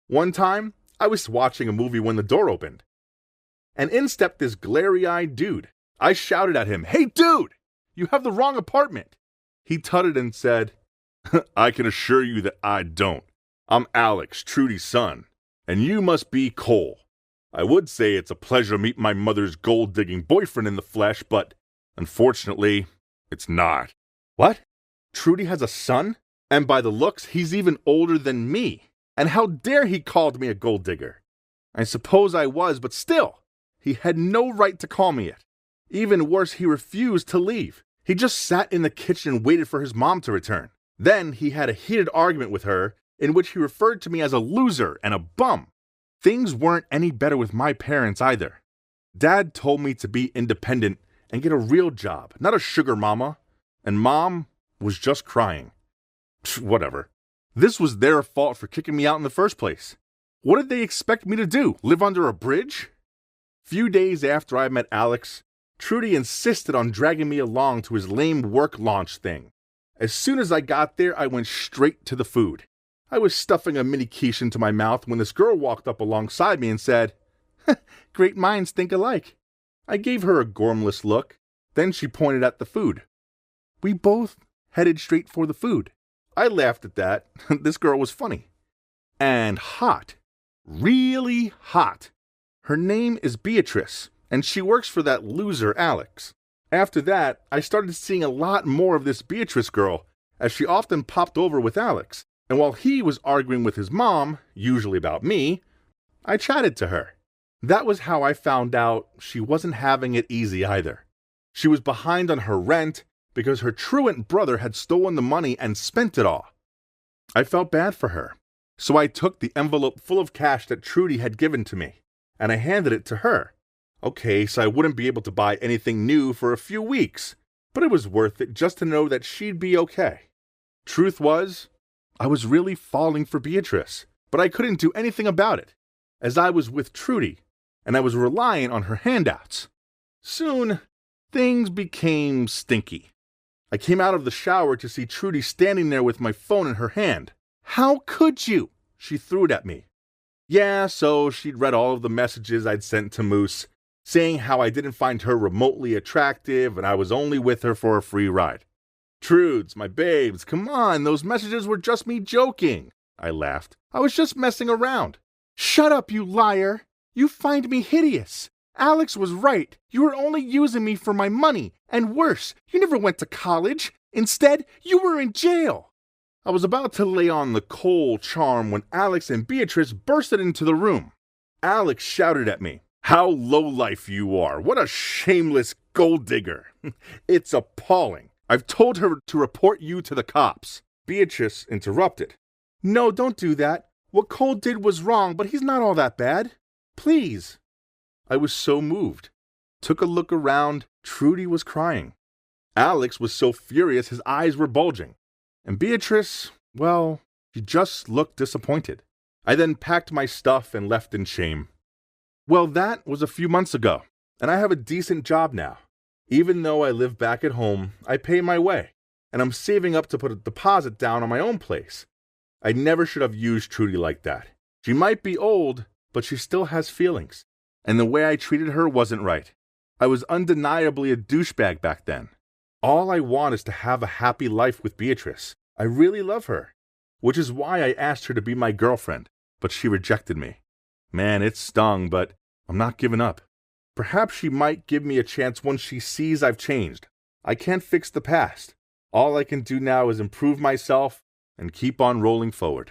One time, I was watching a movie when the door opened. And in stepped this glary-eyed dude. I shouted at him, "Hey dude, you have the wrong apartment." He tutted and said, "I can assure you that I don't. I'm Alex, Trudy's son, and you must be Cole. I would say it's a pleasure to meet my mother's gold-digging boyfriend in the flesh, but unfortunately, it's not." What? Trudy has a son? And by the looks, he's even older than me. And how dare he called me a gold digger? I suppose I was, but still, he had no right to call me it. Even worse, he refused to leave. He just sat in the kitchen and waited for his mom to return. Then he had a heated argument with her in which he referred to me as a loser and a bum. Things weren't any better with my parents either. Dad told me to be independent and get a real job, not a sugar mama. And Mom was just crying. Whatever. This was their fault for kicking me out in the first place. What did they expect me to do? Live under a bridge? Few days after I met Alex, Trudy insisted on dragging me along to his lame work launch thing. As soon as I got there, I went straight to the food. I was stuffing a mini quiche into my mouth when this girl walked up alongside me and said, "Great minds think alike." I gave her a gormless look. Then she pointed at the food. We both headed straight for the food. I laughed at that. This girl was funny. And hot. Really hot. Her name is Beatrice, and she works for that loser Alex. After that, I started seeing a lot more of this Beatrice girl, as she often popped over with Alex. And while he was arguing with his mom, usually about me, I chatted to her. That was how I found out she wasn't having it easy either. She was behind on her rent because her truant brother had stolen the money and spent it all. I felt bad for her, so I took the envelope full of cash that Trudy had given to me, and I handed it to her. Okay, so I wouldn't be able to buy anything new for a few weeks, but it was worth it just to know that she'd be okay. Truth was, I was really falling for Beatrice, but I couldn't do anything about it, as I was with Trudy, and I was relying on her handouts. Soon, things became stinky. I came out of the shower to see Trudy standing there with my phone in her hand. "How could you?" She threw it at me. Yeah, so she'd read all of the messages I'd sent to Moose, saying how I didn't find her remotely attractive and I was only with her for a free ride. "Trudes, my babes, come on, those messages were just me joking." I laughed. "I was just messing around." "Shut up, you liar! You find me hideous. Alex was right. You were only using me for my money. And worse, you never went to college. Instead, you were in jail." I was about to lay on the Cole charm when Alex and Beatrice bursted into the room. Alex shouted at me, "How low-life you are. What a shameless gold digger." "It's appalling. I've told her to report you to the cops." Beatrice interrupted. "No, don't do that. What Cole did was wrong, but he's not all that bad. Please." I was so moved. Took a look around. Trudy was crying. Alex was so furious his eyes were bulging. And Beatrice, well, she just looked disappointed. I then packed my stuff and left in shame. Well, that was a few months ago, and I have a decent job now. Even though I live back at home, I pay my way, and I'm saving up to put a deposit down on my own place. I never should have used Trudy like that. She might be old, but she still has feelings, and the way I treated her wasn't right. I was undeniably a douchebag back then. All I want is to have a happy life with Beatrice. I really love her, which is why I asked her to be my girlfriend, but she rejected me. Man, it stung, but I'm not giving up. Perhaps she might give me a chance once she sees I've changed. I can't fix the past. All I can do now is improve myself and keep on rolling forward.